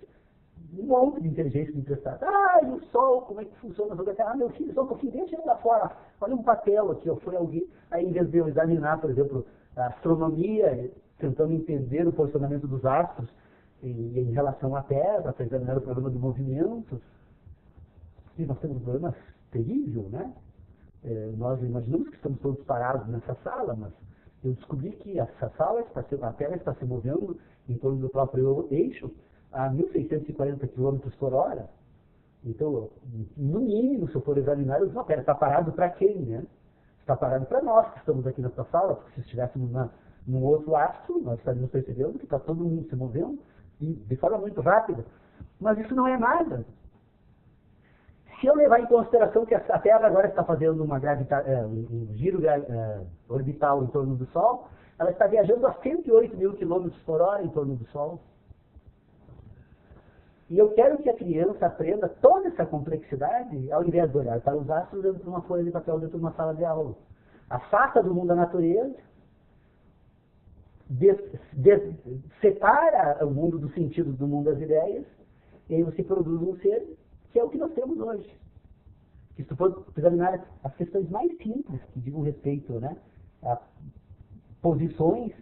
um monte de inteligência emprestada. E o sol, como é que funciona? Meu filho, só um pouquinho, deixa ele lá fora. Olha um papel aqui, foi alguém. Aí, em vez de eu examinar, por exemplo, a astronomia, tentando entender o posicionamento dos astros em relação à Terra, para examinar o problema do movimento, e nós temos um problema terrível, né? Nós imaginamos que estamos todos parados nessa sala, mas eu descobri que essa sala, a Terra está se movendo em torno do próprio eixo a 1.640 km por hora. Então, no mínimo, se eu for examinar, eu digo, pera, está parado para quem, né? Está parado para nós que estamos aqui nessa sala, porque se estivéssemos num outro astro, nós estaríamos percebendo que está todo mundo se movendo e de forma muito rápida. Mas isso não é nada. Se eu levar em consideração que a Terra agora está fazendo um giro orbital em torno do Sol, ela está viajando a 108 mil km por hora em torno do Sol. E eu quero que a criança aprenda toda essa complexidade, ao invés de olhar para os astros dentro de uma folha de papel, dentro de uma sala de aula. afasta do mundo da natureza, separa o mundo dos sentidos do mundo das ideias, e aí você produz um ser que é o que nós temos hoje. Se tu for examinar as questões mais simples que dizem respeito, né, a posições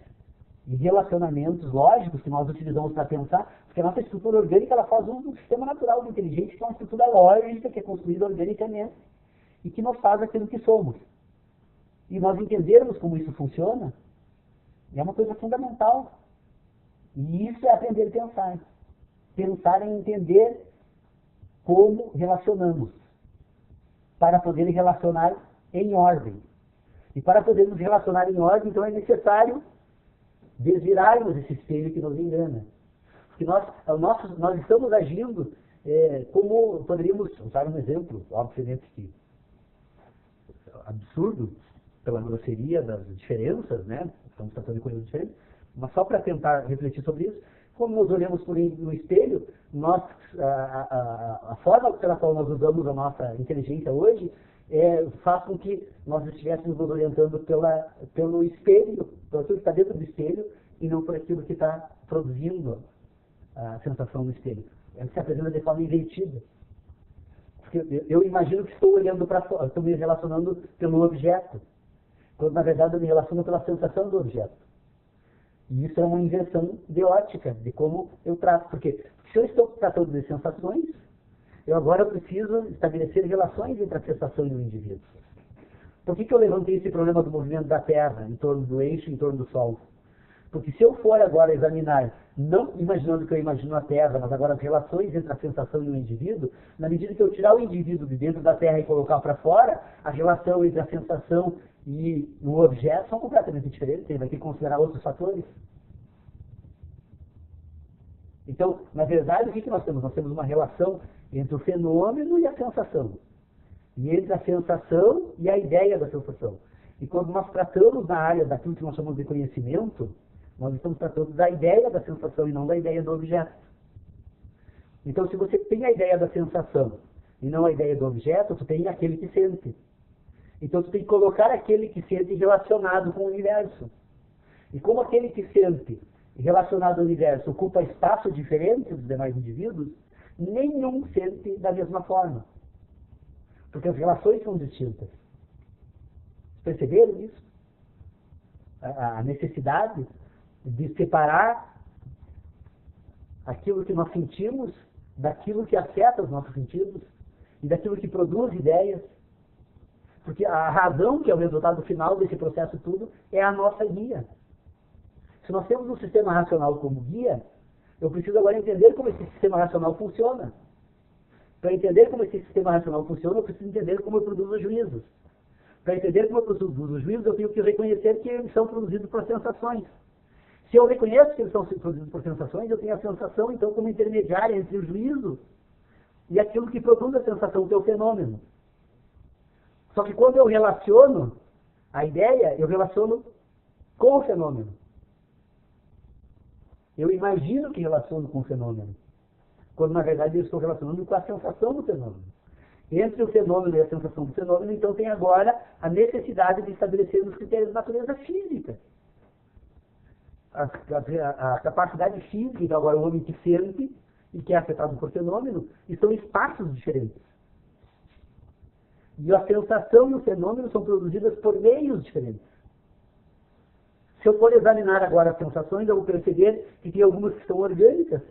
e relacionamentos lógicos que nós utilizamos para pensar, porque a nossa estrutura orgânica ela faz uso do sistema natural do inteligente, que é uma estrutura lógica, que é construída organicamente, e que nos faz aquilo que somos. E nós entendermos como isso funciona, é uma coisa fundamental. E isso é aprender a pensar. Pensar em entender como relacionamos, para poder relacionar em ordem. E para podermos relacionar em ordem, então é necessário desvirarmos esse espelho que nos engana. Porque nós estamos agindo como poderíamos usar um exemplo, obviamente que absurdo, pela grosseria das diferenças, né? Estamos tratando de coisas diferentes, mas só para tentar refletir sobre isso, como nós olhamos no espelho, a forma pela qual nós usamos a nossa inteligência hoje faz com que nós estivéssemos nos orientando pelo espelho, pelo aquilo que está dentro do espelho, e não por aquilo que está produzindo a sensação no espelho. Ela se apresenta de forma invertida. Porque eu imagino que estou olhando para fora, estou me relacionando pelo objeto, quando na verdade eu me relaciono pela sensação do objeto. E isso é uma inversão de ótica, de como eu trato. Porque se eu estou tratando de sensações, eu agora preciso estabelecer relações entre a sensação e o indivíduo. Por que eu levantei esse problema do movimento da Terra em torno do eixo, em torno do Sol? Porque se eu for agora examinar, não imaginando que eu imagino a Terra, mas agora as relações entre a sensação e o indivíduo, na medida que eu tirar o indivíduo de dentro da Terra e colocar para fora, a relação entre a sensação e o objeto são completamente diferentes, ele vai ter que considerar outros fatores. Então, na verdade, o que nós temos? Nós temos uma relação entre o fenômeno e a sensação. E entre a sensação e a ideia da sensação. E quando nós tratamos na área daquilo que nós chamamos de conhecimento, nós estamos tratando da ideia da sensação e não da ideia do objeto. Então, se você tem a ideia da sensação e não a ideia do objeto, tu tem aquele que sente. Então, tu tem que colocar aquele que sente relacionado com o universo. E como aquele que sente relacionado ao universo ocupa espaço diferente dos demais indivíduos, nenhum sente da mesma forma. Porque as relações são distintas. Perceberam isso? A necessidade de separar aquilo que nós sentimos daquilo que afeta os nossos sentidos e daquilo que produz ideias. Porque a razão, que é o resultado final desse processo tudo, é a nossa guia. Se nós temos um sistema racional como guia, eu preciso agora entender como esse sistema racional funciona. Para entender como esse sistema racional funciona, eu preciso entender como eu produzo juízos. Para entender como eu produzo juízos, eu tenho que reconhecer que eles são produzidos por sensações. Se eu reconheço que eles são produzidos por sensações, eu tenho a sensação, então, como intermediária entre o juízo e aquilo que produz a sensação, que é o fenômeno. Só que quando eu relaciono a ideia, eu relaciono com o fenômeno. Eu imagino que relaciono com o fenômeno, quando na verdade eu estou relacionando com a sensação do fenômeno. Entre o fenômeno e a sensação do fenômeno, então tem agora a necessidade de estabelecer os critérios de natureza física. A capacidade física, então agora o homem que sente e que é afetado por fenômeno, estão em espaços diferentes. E a sensação e o fenômeno são produzidas por meios diferentes. Se eu for examinar agora as sensações, eu vou perceber que tem algumas que são orgânicas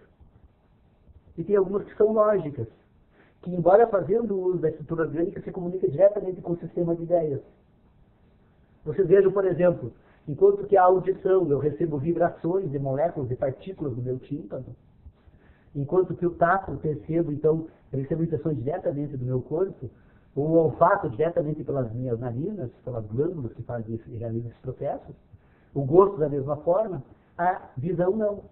e tem algumas que são lógicas, que embora fazendo uso da estrutura orgânica, se comunica diretamente com o sistema de ideias. Vocês vejam, por exemplo, enquanto que a audição, eu recebo vibrações de moléculas, de partículas no meu tímpano, enquanto que o tato, eu recebo impressões diretamente do meu corpo, o olfato diretamente pelas minhas narinas, pelas glândulas que realizam esses processos, o gosto da mesma forma, a visão não.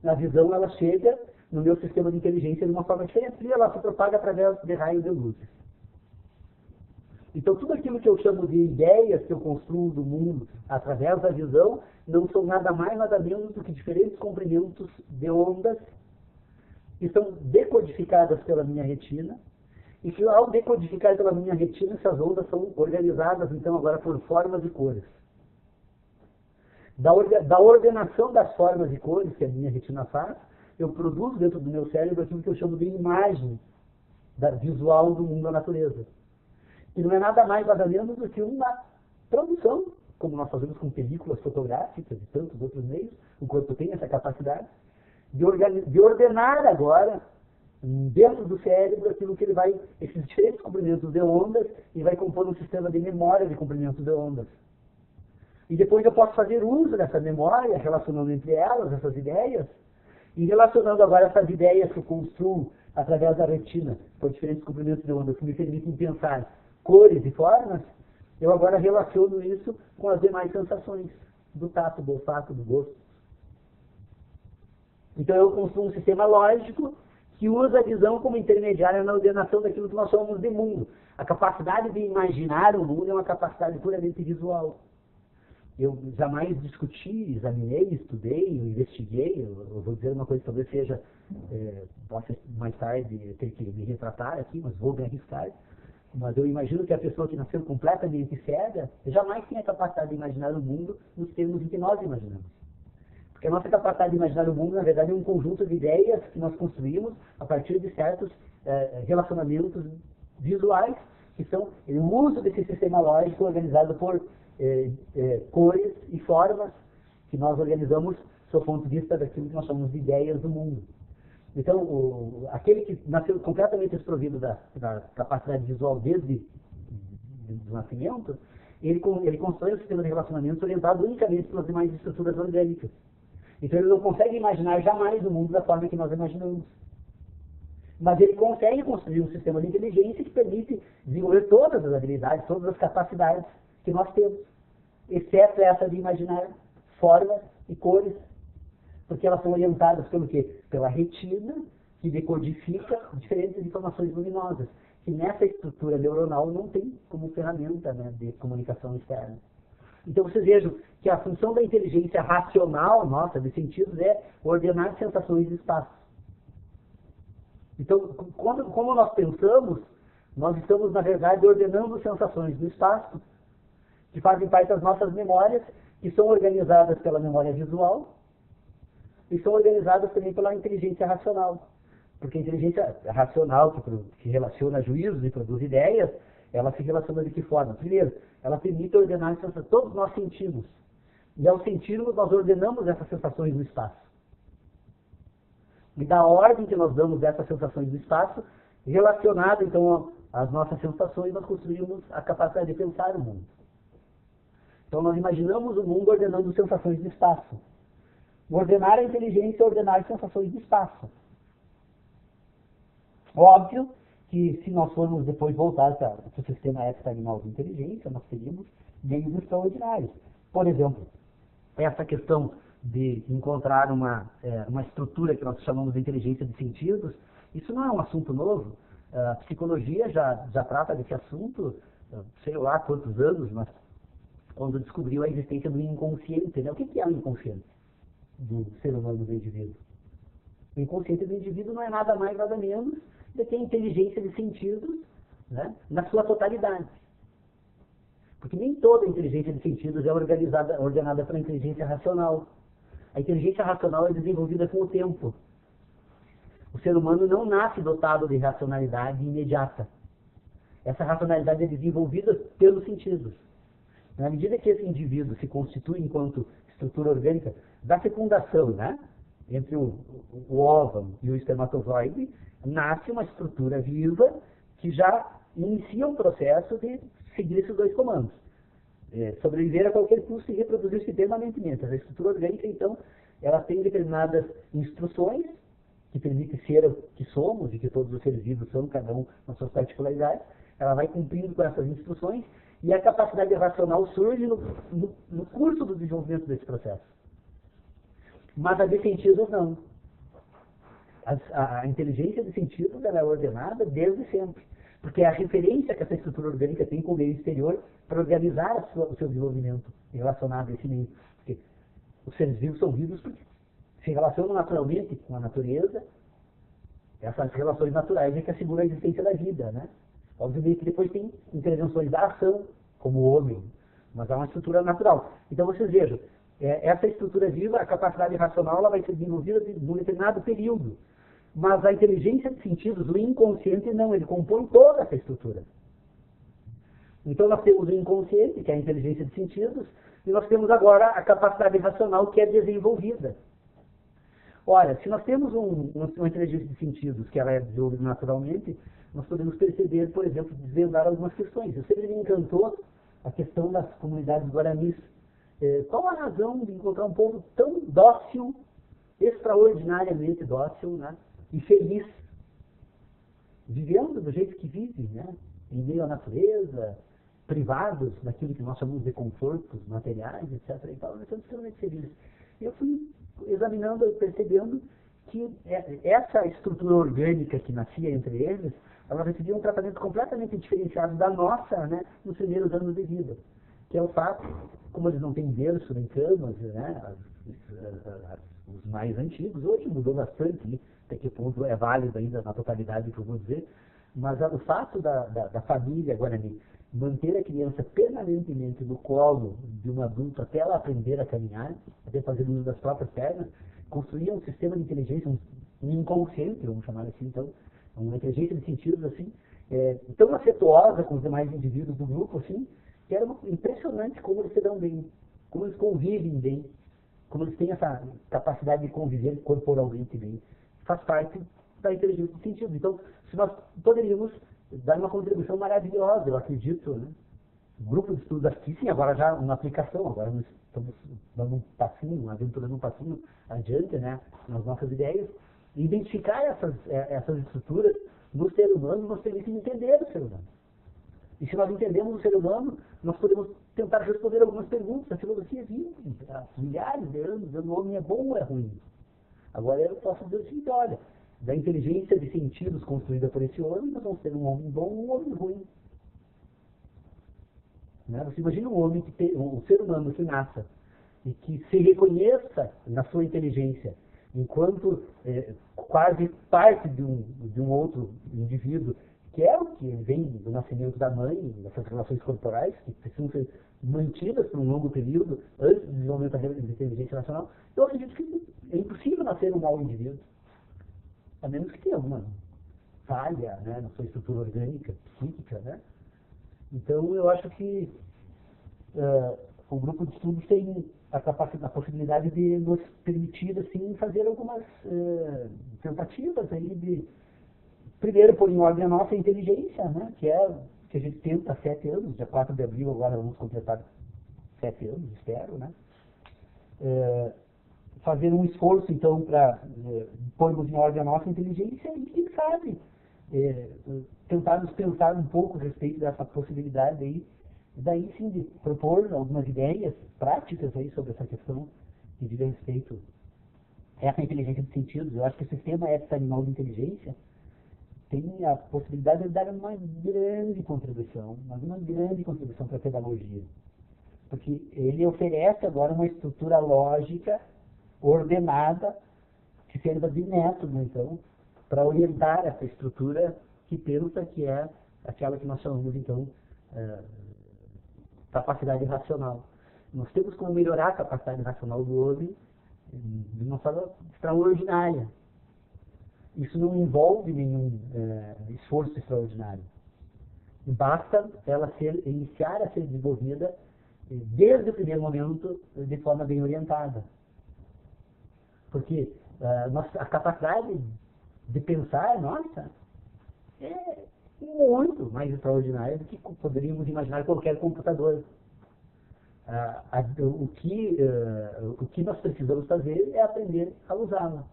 A visão, ela chega no meu sistema de inteligência de uma forma diferente e ela se propaga através de raios de luzes. Então, tudo aquilo que eu chamo de ideias que eu construo do mundo através da visão, não são nada mais, nada menos do que diferentes comprimentos de ondas que são decodificadas pela minha retina E que ao decodificar pela minha retina, essas ondas são organizadas, então, agora por formas e cores. Da ordenação das formas e cores que a minha retina faz, eu produzo dentro do meu cérebro aquilo que eu chamo de imagem visual do mundo da natureza. E não é nada mais, nada menos do que uma produção, como nós fazemos com películas fotográficas e tantos outros meios. O corpo tem essa capacidade de ordenar agora, dentro do cérebro, aquilo que ele vai, esses diferentes comprimentos de ondas, e vai compor um sistema de memória de comprimentos de ondas. E depois eu posso fazer uso dessa memória, relacionando entre elas essas ideias, e relacionando agora essas ideias que eu construo através da retina, por diferentes comprimentos de ondas que me permitem pensar cores e formas, eu agora relaciono isso com as demais sensações do tato, do olfato, do gosto. Então eu construo um sistema lógico que usa a visão como intermediária na ordenação daquilo que nós chamamos de mundo. A capacidade de imaginar o mundo é uma capacidade puramente visual. Eu jamais discuti, examinei, estudei, investiguei. Eu vou dizer uma coisa que talvez seja, possa mais tarde ter que me retratar aqui, mas vou me arriscar. Mas eu imagino que a pessoa que nasceu completamente cega jamais tem a capacidade de imaginar o mundo nos termos em que nós imaginamos. Porque a nossa capacidade de imaginar o mundo, na verdade, é um conjunto de ideias que nós construímos a partir de certos relacionamentos visuais, que são o uso desse sistema lógico organizado por cores e formas que nós organizamos do ponto de vista daquilo que nós chamamos de ideias do mundo. Então, aquele que nasceu completamente desprovido da capacidade visual desde o nascimento, ele constrói um sistema de relacionamentos orientado unicamente pelas demais estruturas orgânicas. Então ele não consegue imaginar jamais o mundo da forma que nós imaginamos. Mas ele consegue construir um sistema de inteligência que permite desenvolver todas as habilidades, todas as capacidades que nós temos, exceto essa de imaginar formas e cores, porque elas são orientadas pelo quê? Pela retina, que decodifica diferentes informações luminosas, que nessa estrutura neuronal não tem como ferramenta, né, de comunicação externa. Então vocês vejam que a função da inteligência racional nossa, de sentidos, é ordenar sensações de espaço. Então, como nós pensamos, nós estamos, na verdade, ordenando sensações do espaço, que fazem parte das nossas memórias, que são organizadas pela memória visual, e são organizadas também pela inteligência racional. Porque a inteligência racional, que relaciona juízos e produz ideias, ela se relaciona de que forma? Primeiro, ela permite ordenar sensações. Todos nós sentimos. E ao sentirmos, nós ordenamos essas sensações no espaço. E da ordem que nós damos dessas sensações do espaço, relacionada então às nossas sensações, nós construímos a capacidade de pensar o mundo. Então nós imaginamos o mundo ordenando sensações do espaço. Ordenar a inteligência é ordenar sensações do espaço. Óbvio que se nós formos depois voltar para o sistema extra-animal de inteligência, nós teríamos meios extraordinários. Por exemplo, essa questão de encontrar uma estrutura que nós chamamos de inteligência de sentidos, isso não é um assunto novo. A psicologia já trata desse assunto, sei lá quantos anos, mas quando descobriu a existência do inconsciente. Né? O que é o inconsciente do ser humano, do indivíduo? O inconsciente do indivíduo não é nada mais, nada menos do que a inteligência de sentidos, né, na sua totalidade. Porque nem toda a inteligência de sentidos é ordenada pela inteligência racional. A inteligência racional é desenvolvida com o tempo. O ser humano não nasce dotado de racionalidade imediata. Essa racionalidade é desenvolvida pelos sentidos. Na medida que esse indivíduo se constitui enquanto estrutura orgânica da fecundação, né, entre o óvulo e o espermatozoide, nasce uma estrutura viva que já inicia um processo de seguir esses dois comandos. Sobreviver a qualquer custo e reproduzir-se permanentemente. A estrutura orgânica, então, ela tem determinadas instruções que permitem ser o que somos e que todos os seres vivos são, cada um nas suas particularidades. Ela vai cumprindo com essas instruções e a capacidade racional surge no curso do desenvolvimento desse processo. Mas a de sentidos não. A inteligência de sentidos ela é ordenada desde sempre. Porque é a referência que essa estrutura orgânica tem com o meio exterior para organizar o seu desenvolvimento relacionado a esse meio. Porque os seres vivos são vivos porque se relacionam naturalmente com a natureza, essas relações naturais é que asseguram a existência da vida, né? Obviamente que depois tem intervenções da ação, como o homem, mas há uma estrutura natural. Então vocês vejam, essa estrutura viva, a capacidade racional, ela vai ser desenvolvida num determinado período. Mas a inteligência de sentidos, o inconsciente, não, ele compõe toda essa estrutura. Então nós temos o inconsciente, que é a inteligência de sentidos, e nós temos agora a capacidade racional, que é desenvolvida. Ora, se nós temos uma inteligência de sentidos, que ela é desenvolvida naturalmente, nós podemos perceber, por exemplo, desvendar algumas questões. Eu sempre me encantou a questão das comunidades guaranis. Qual a razão de encontrar um povo tão dócil, extraordinariamente dócil, né, e feliz, vivendo do jeito que vivem, né, em meio à natureza, privados daquilo que nós chamamos de confortos materiais, etc. E tal, nós somos extremamente felizes. Eu fui examinando e percebendo que essa estrutura orgânica que nascia entre eles, ela recebia um tratamento completamente diferenciado da nossa, né, nos primeiros anos de vida. Que é o fato, como eles não têm berço nem camas, né, os mais antigos, hoje mudou bastante, né, até que ponto é válido ainda na totalidade que eu vou dizer, mas o fato da família Guarani manter a criança permanentemente no colo de um adulto até ela aprender a caminhar, até fazer uso das próprias pernas, construía um sistema de inteligência, um inconsciente, vamos chamar assim, então, uma inteligência de sentidos assim, tão afetuosa com os demais indivíduos do grupo, assim, que era impressionante como eles se dão bem, como eles convivem bem, como eles têm essa capacidade de conviver corporalmente bem. Faz parte da inteligência de sentidos. Então, se nós poderíamos dar uma contribuição maravilhosa, eu acredito, né? O grupo de estudos aqui, sim, agora já uma aplicação, agora nós estamos dando um passinho, aventurando um passinho adiante, né, nas nossas ideias, e identificar essas estruturas no ser humano, nos permite entender o ser humano. E se nós entendemos o ser humano, nós podemos tentar responder algumas perguntas. A filosofia vive há milhares de anos, o homem é bom ou é ruim? Agora eu posso dizer o seguinte, olha, da inteligência de sentidos construída por esse homem, nós vamos ter um homem bom e um homem ruim. Né? Você imagina um ser humano que nasça e que se reconheça na sua inteligência enquanto quase parte de um outro indivíduo, que é o que vem do nascimento da mãe, dessas relações corporais, que precisam ser mantidas por um longo período antes do desenvolvimento da inteligência nacional. Eu acredito que é impossível nascer um mau indivíduo, a menos que tenha alguma falha, né, na sua estrutura orgânica, psíquica, né? Então, eu acho que o grupo de estudos tem a possibilidade de nos permitir, assim, fazer algumas tentativas aí de, primeiro, pôr em ordem a nossa inteligência, né, que é que a gente tenta há 7 anos, dia 4 de abril, agora vamos completar 7 anos, espero, né? Fazer um esforço, então, para pormos em ordem a nossa inteligência e, quem sabe, tentarmos pensar um pouco a respeito dessa possibilidade aí, e daí sim de propor algumas ideias práticas aí sobre essa questão que diz respeito a essa inteligência de sentidos. Eu acho que o sistema ético-animal de inteligência tem a possibilidade de dar uma grande contribuição para a pedagogia. Porque ele oferece agora uma estrutura lógica, ordenada, que serva de método, então, para orientar essa estrutura que pensa que é aquela que nós chamamos, então, capacidade racional. Nós temos como melhorar a capacidade racional do homem de uma forma extraordinária. Isso não envolve nenhum esforço extraordinário. Basta ela iniciar a ser desenvolvida desde o primeiro momento de forma bem orientada. Porque a capacidade de pensar, nossa, é muito mais extraordinária do que poderíamos imaginar qualquer computador. O que nós precisamos fazer é aprender a usá-la.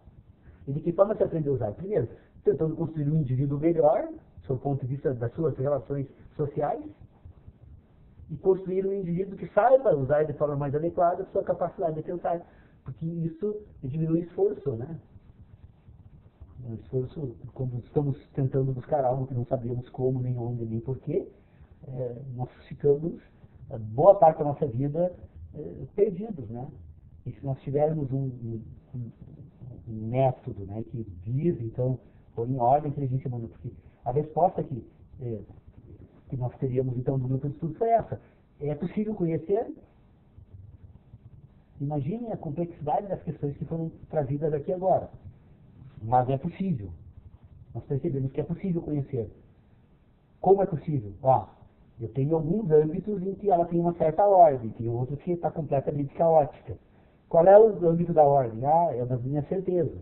E de que forma se aprende a usar? Primeiro, tentando construir um indivíduo melhor, do ponto de vista das suas relações sociais, e construir um indivíduo que saiba usar de forma mais adequada a sua capacidade de pensar. Porque isso diminui o esforço, né? O esforço, quando estamos tentando buscar algo que não sabemos como, nem onde, nem porquê, nós ficamos, boa parte da nossa vida, perdidos, né? E se nós tivermos um método, né, que visa, então, Ou em ordem, inteligência humana, porque a resposta que nós teríamos, então, do grupo de estudo foi essa. É possível conhecer? Imaginem a complexidade das questões que foram trazidas aqui agora. Mas é possível. Nós percebemos que é possível conhecer. Como é possível? Eu tenho alguns âmbitos em que ela tem uma certa ordem, tem outros que está completamente caótica. Qual é o âmbito da ordem? É das minhas certezas.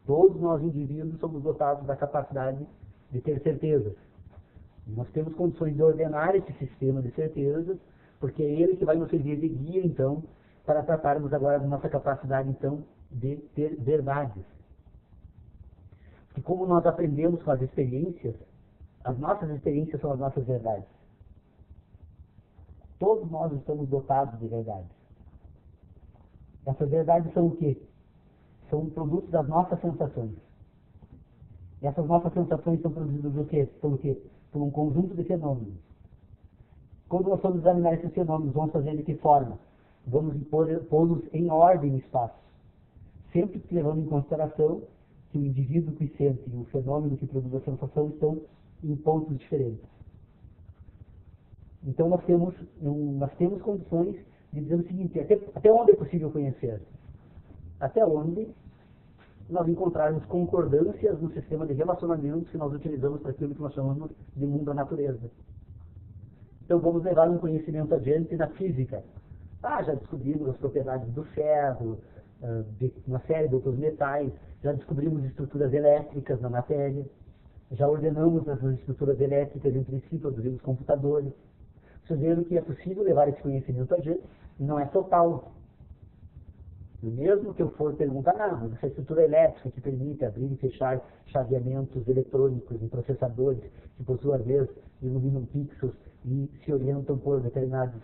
Todos nós indivíduos somos dotados da capacidade de ter certezas. Nós temos condições de ordenar esse sistema de certezas, porque é ele que vai nos servir de guia, então, para tratarmos agora da nossa capacidade, então, de ter verdades. E como nós aprendemos com as experiências, as nossas experiências são as nossas verdades. Todos nós estamos dotados de verdades. Essas verdades são o quê? São produtos das nossas sensações. E essas nossas sensações são produzidas do quê? Pelo quê? Por um conjunto de fenômenos. Quando nós formos examinar esses fenômenos, vamos fazer de que forma? Vamos pô-los em ordem no espaço. Sempre levando em consideração que o indivíduo que sente e o fenômeno que produz a sensação estão em pontos diferentes. Então nós temos condições de dizer o seguinte: até onde é possível conhecer? Até onde nós encontrarmos concordâncias no sistema de relacionamentos que nós utilizamos para aquilo que nós chamamos de mundo da natureza. Então vamos levar um conhecimento adiante na física. Já descobrimos as propriedades do ferro, de uma série de outros metais, já descobrimos estruturas elétricas na matéria, já ordenamos essas estruturas elétricas entre si, produzimos computadores. Vocês viram que é possível levar esse conhecimento adiante, e não é total. Mesmo que eu for perguntar, mas essa estrutura elétrica que permite abrir e fechar chaveamentos eletrônicos em processadores, que por sua vez iluminam pixels e se orientam por determinados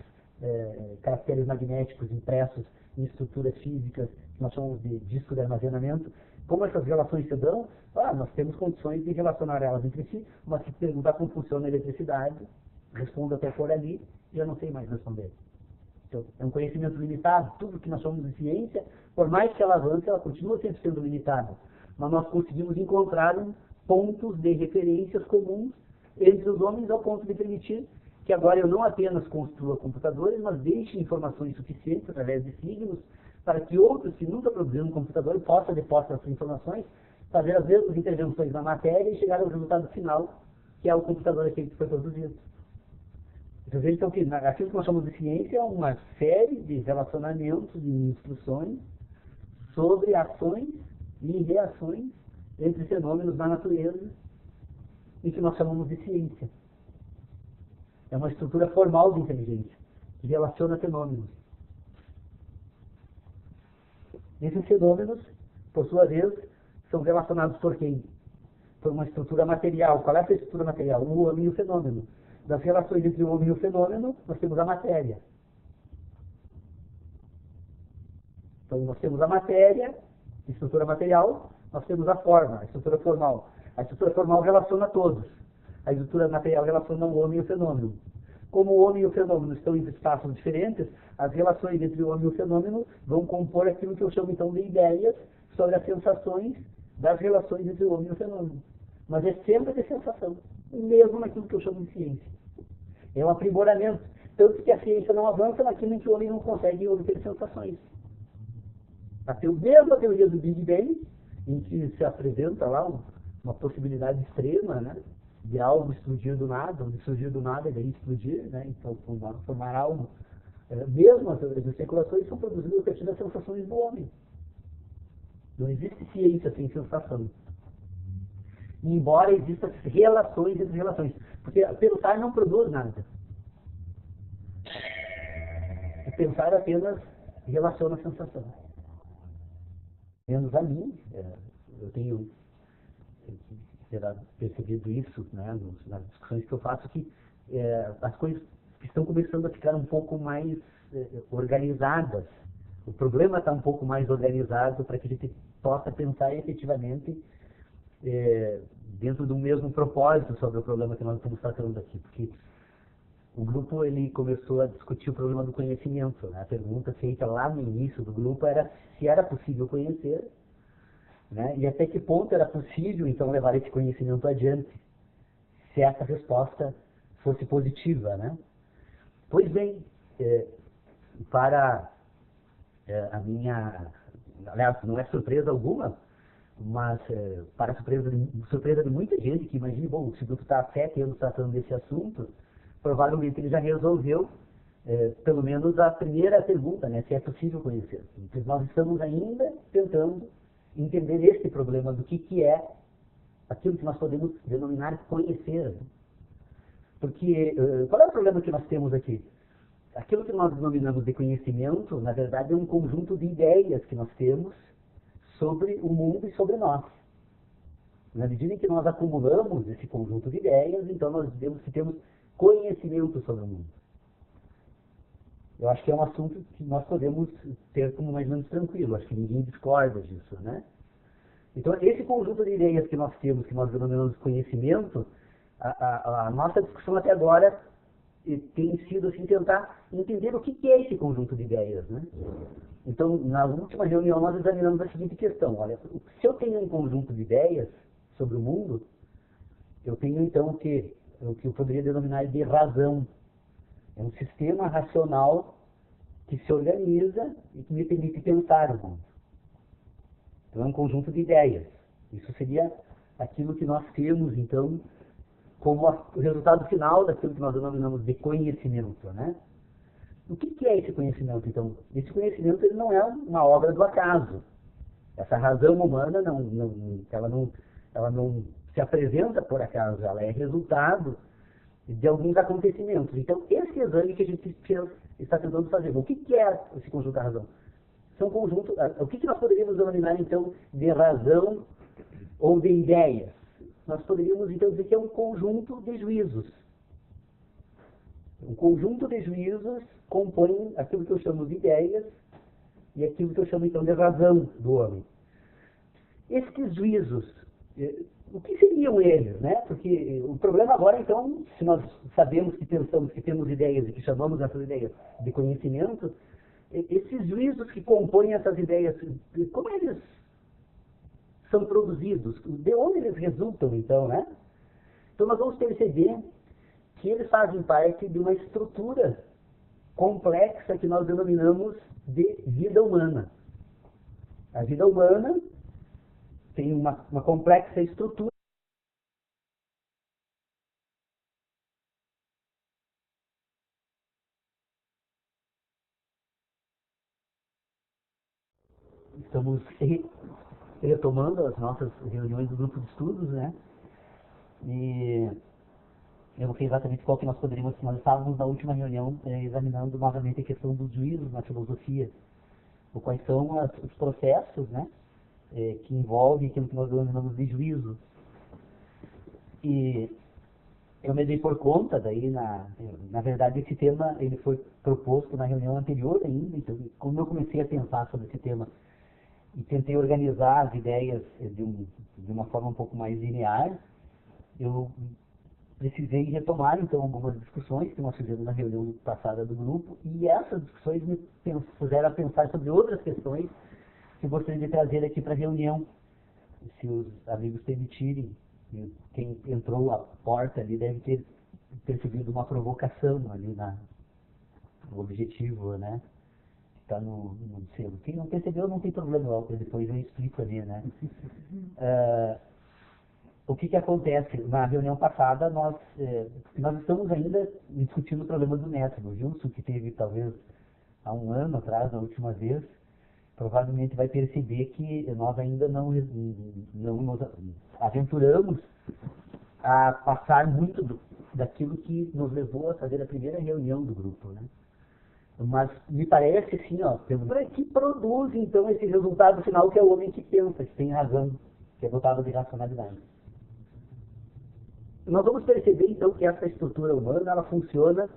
caracteres magnéticos impressos em estruturas físicas, que nós chamamos de disco de armazenamento. Como essas relações se dão? Nós temos condições de relacionar elas entre si, mas se perguntar como funciona a eletricidade, respondo até por ali, e eu não sei mais responder. Então, é um conhecimento limitado. Tudo que nós chamamos de ciência, por mais que ela avance, ela continua sempre sendo limitada. Mas nós conseguimos encontrar pontos de referências comuns entre os homens, ao ponto de permitir que agora eu não apenas construa computadores, mas deixe informações suficientes através de signos, para que outros que nunca produziram um computador possam depositar essas informações, fazer as mesmas intervenções na matéria e chegar ao resultado final, que é o computador aquele que foi produzido. Então, aquilo que nós chamamos de ciência é uma série de relacionamentos, de instruções sobre ações e reações entre fenômenos da natureza, em que nós chamamos de ciência. É uma estrutura formal de inteligência, que relaciona fenômenos. Esses fenômenos, por sua vez, são relacionados por quem? Por uma estrutura material. Qual é essa estrutura material? O homem e o fenômeno. Das relações entre o homem e o fenômeno, nós temos a matéria. Então, nós temos a matéria, estrutura material, nós temos a forma, a estrutura formal. A estrutura formal relaciona todos. A estrutura material relaciona o homem e o fenômeno. Como o homem e o fenômeno estão em espaços diferentes, as relações entre o homem e o fenômeno vão compor aquilo que eu chamo então de ideias sobre as sensações das relações entre o homem e o fenômeno. Mas é sempre de sensação, mesmo naquilo que eu chamo de ciência. É um aprimoramento, tanto que a ciência não avança naquilo em que o homem não consegue obter sensações. Mesmo a teoria do Big Bang, em que se apresenta lá uma possibilidade extrema, né, de algo explodir do nada, onde surgir do nada e daí explodir, né, então formar algo. Mesmo as especulações são produzidas a partir das sensações do homem. Não existe ciência sem sensação. Embora existam relações entre relações. Porque pensar não produz nada. E pensar apenas relaciona a sensação. Menos a mim, eu tenho percebido isso, né, nas discussões que eu faço, que as coisas estão começando a ficar um pouco mais organizadas. O problema está um pouco mais organizado para que a gente possa pensar efetivamente dentro do mesmo propósito sobre o problema que nós estamos tratando aqui. Porque o grupo ele começou a discutir o problema do conhecimento. Né? A pergunta feita lá no início do grupo era se era possível conhecer, né? E até que ponto era possível, então, levar esse conhecimento adiante, se essa resposta fosse positiva, né? Pois bem, para a minha... Aliás, não é surpresa alguma, mas para a surpresa de muita gente que imagina, bom, o Instituto está há 7 anos tratando desse assunto, provavelmente ele já resolveu pelo menos a primeira pergunta, né, se é possível conhecer. Então, nós estamos ainda tentando entender esse problema do que é aquilo que nós podemos denominar conhecer. Porque qual é o problema que nós temos aqui? Aquilo que nós denominamos de conhecimento, na verdade, é um conjunto de ideias que nós temos sobre o mundo e sobre nós. Na medida em que nós acumulamos esse conjunto de ideias, então nós dizemos que temos conhecimento sobre o mundo. Eu acho que é um assunto que nós podemos ter como mais ou menos tranquilo, acho que ninguém discorda disso, né? Então, esse conjunto de ideias que nós temos, que nós denominamos conhecimento, a nossa discussão até agora tem sido assim, tentar entender o que é esse conjunto de ideias, né? Então, na última reunião, nós examinamos a seguinte questão: olha, se eu tenho um conjunto de ideias sobre o mundo, eu tenho então o que eu poderia denominar de razão. É um sistema racional que se organiza e que me permite pensar o mundo. Então, é um conjunto de ideias. Isso seria aquilo que nós temos, então, como o resultado final daquilo que nós denominamos de conhecimento, né? O que é esse conhecimento, então? Esse conhecimento ele não é uma obra do acaso. Essa razão humana, ela não se apresenta por acaso, ela é resultado de alguns acontecimentos. Então, esse exame que a gente está tentando fazer. O que é esse conjunto da razão? São conjunto, o que nós poderíamos denominar, então, de razão ou de ideias? Nós poderíamos, então, dizer que é um conjunto de juízos. Um conjunto de juízos compõe aquilo que eu chamo de ideias e aquilo que eu chamo, então, de razão do homem. Esses juízos, o que seriam eles, né? Porque o problema agora, então, se nós sabemos que pensamos que temos ideias e que chamamos essas ideias de conhecimento, esses juízos que compõem essas ideias, como eles são produzidos? De onde eles resultam, então, né? Então, nós vamos perceber que eles fazem parte de uma estrutura complexa que nós denominamos de vida humana. A vida humana tem uma complexa estrutura. Estamos retomando as nossas reuniões do grupo de estudos, né? E eu não sei exatamente qual que nós poderíamos... Nós estávamos na última reunião examinando novamente a questão dos juízos na filosofia. Ou quais são os processos, né? Que envolvem aquilo que nós denominamos de juízo. E eu me dei por conta, daí, na verdade, esse tema ele foi proposto na reunião anterior ainda. Então, como eu comecei a pensar sobre esse tema e tentei organizar as ideias de uma forma um pouco mais linear, eu precisei retomar, então, algumas discussões que nós fizemos na reunião passada do grupo, e essas discussões me fizeram a pensar sobre outras questões que eu gostaria de trazer aqui para a reunião, se os amigos permitirem. Quem entrou a porta ali deve ter percebido uma provocação ali no objetivo, né? Está no selo. Quem não percebeu não tem problema, depois eu explico ali, né? O que acontece? Na reunião passada, nós estamos ainda discutindo o problema do método. O Gilson, que teve talvez há um ano atrás, na última vez, provavelmente vai perceber que nós ainda não nos aventuramos a passar muito daquilo que nos levou a fazer a primeira reunião do grupo, né? Mas me parece assim, que produz então esse resultado final, que é o homem que pensa, que tem razão, que é dotado de racionalidade. Nós vamos perceber então que essa estrutura humana ela funciona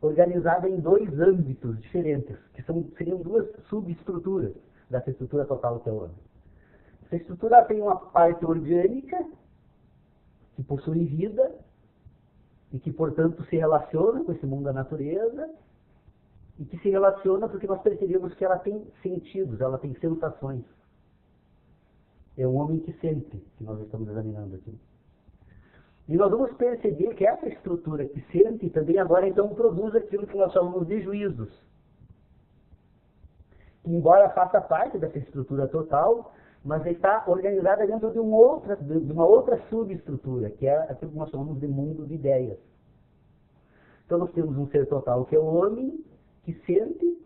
organizada em dois âmbitos diferentes, que seriam duas subestruturas dessa estrutura total que é o homem. Essa estrutura tem uma parte orgânica, que possui vida, e que, portanto, se relaciona com esse mundo da natureza, e que se relaciona porque nós percebemos que ela tem sentidos, ela tem sensações. É um homem que sente, que nós estamos examinando aqui. E nós vamos perceber que essa estrutura que sente também agora então produz aquilo que nós chamamos de juízos. Que, embora faça parte dessa estrutura total, mas está organizada dentro de uma outra subestrutura, que é aquilo que nós chamamos de mundo de ideias. Então nós temos um ser total que é o homem que sente,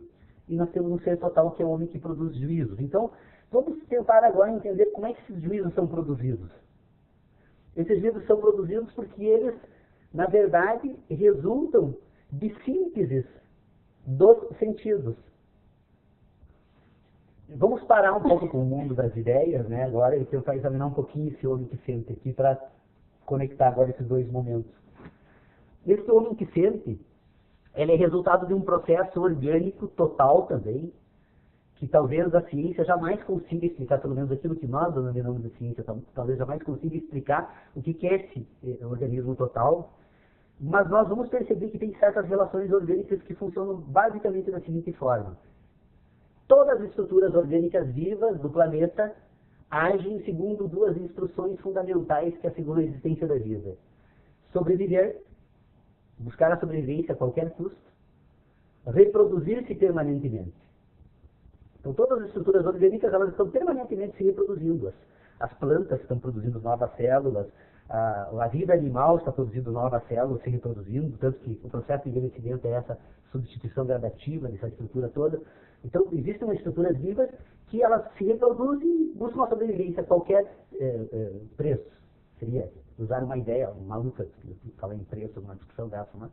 e nós temos um ser total que é o homem que produz juízos. Então, vamos tentar agora entender como é que esses juízos são produzidos. Esses juízos são produzidos porque eles, na verdade, resultam de sínteses dos sentidos. Vamos parar um pouco com o mundo das ideias, né, agora, e tentar examinar um pouquinho esse homem que sente aqui para conectar agora esses dois momentos. Esse homem que sente, ele é resultado de um processo orgânico total também, que talvez a ciência jamais consiga explicar, pelo menos aquilo que nós denominamos de ciência, talvez jamais consiga explicar o que é esse organismo total, mas nós vamos perceber que tem certas relações orgânicas que funcionam basicamente da seguinte forma. Todas as estruturas orgânicas vivas do planeta agem segundo duas instruções fundamentais que asseguram a existência da vida. Sobreviver, buscar a sobrevivência a qualquer custo, reproduzir-se permanentemente. Então todas as estruturas orgânicas elas estão permanentemente se reproduzindo. As plantas estão produzindo novas células, a vida animal está produzindo novas células, se reproduzindo, tanto que o processo de envelhecimento é essa substituição gradativa dessa estrutura toda. Então existem estruturas vivas que elas se reproduzem e buscam a sobrevivência a qualquer preço. Seria usar uma ideia maluca, falar em preço, uma discussão dessa, né?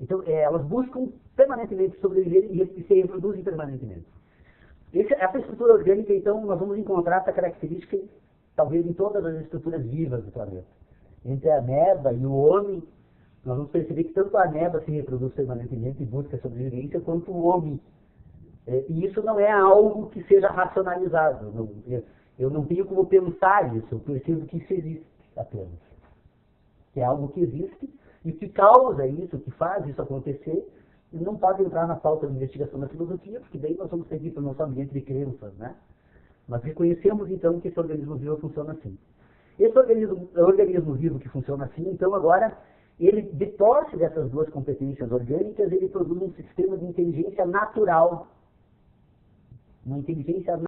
Então elas buscam permanentemente sobreviver e se reproduzem permanentemente. Essa estrutura orgânica, então, nós vamos encontrar essa característica, talvez, em todas as estruturas vivas do planeta. Entre a ameba e o homem, nós vamos perceber que tanto a ameba se reproduz permanentemente e busca sobrevivência, quanto o homem. E isso não é algo que seja racionalizado. Eu não tenho como pensar isso, eu percebo que isso existe apenas. É algo que existe, e o que causa isso, o que faz isso acontecer, não pode entrar na pauta de investigação da filosofia, porque daí nós vamos seguir para o nosso ambiente de crenças, né? Mas reconhecemos então que esse organismo vivo funciona assim. Esse organismo vivo que funciona assim, então agora, ele, de posse dessas duas competências orgânicas, ele produz um sistema de inteligência natural. Uma inteligência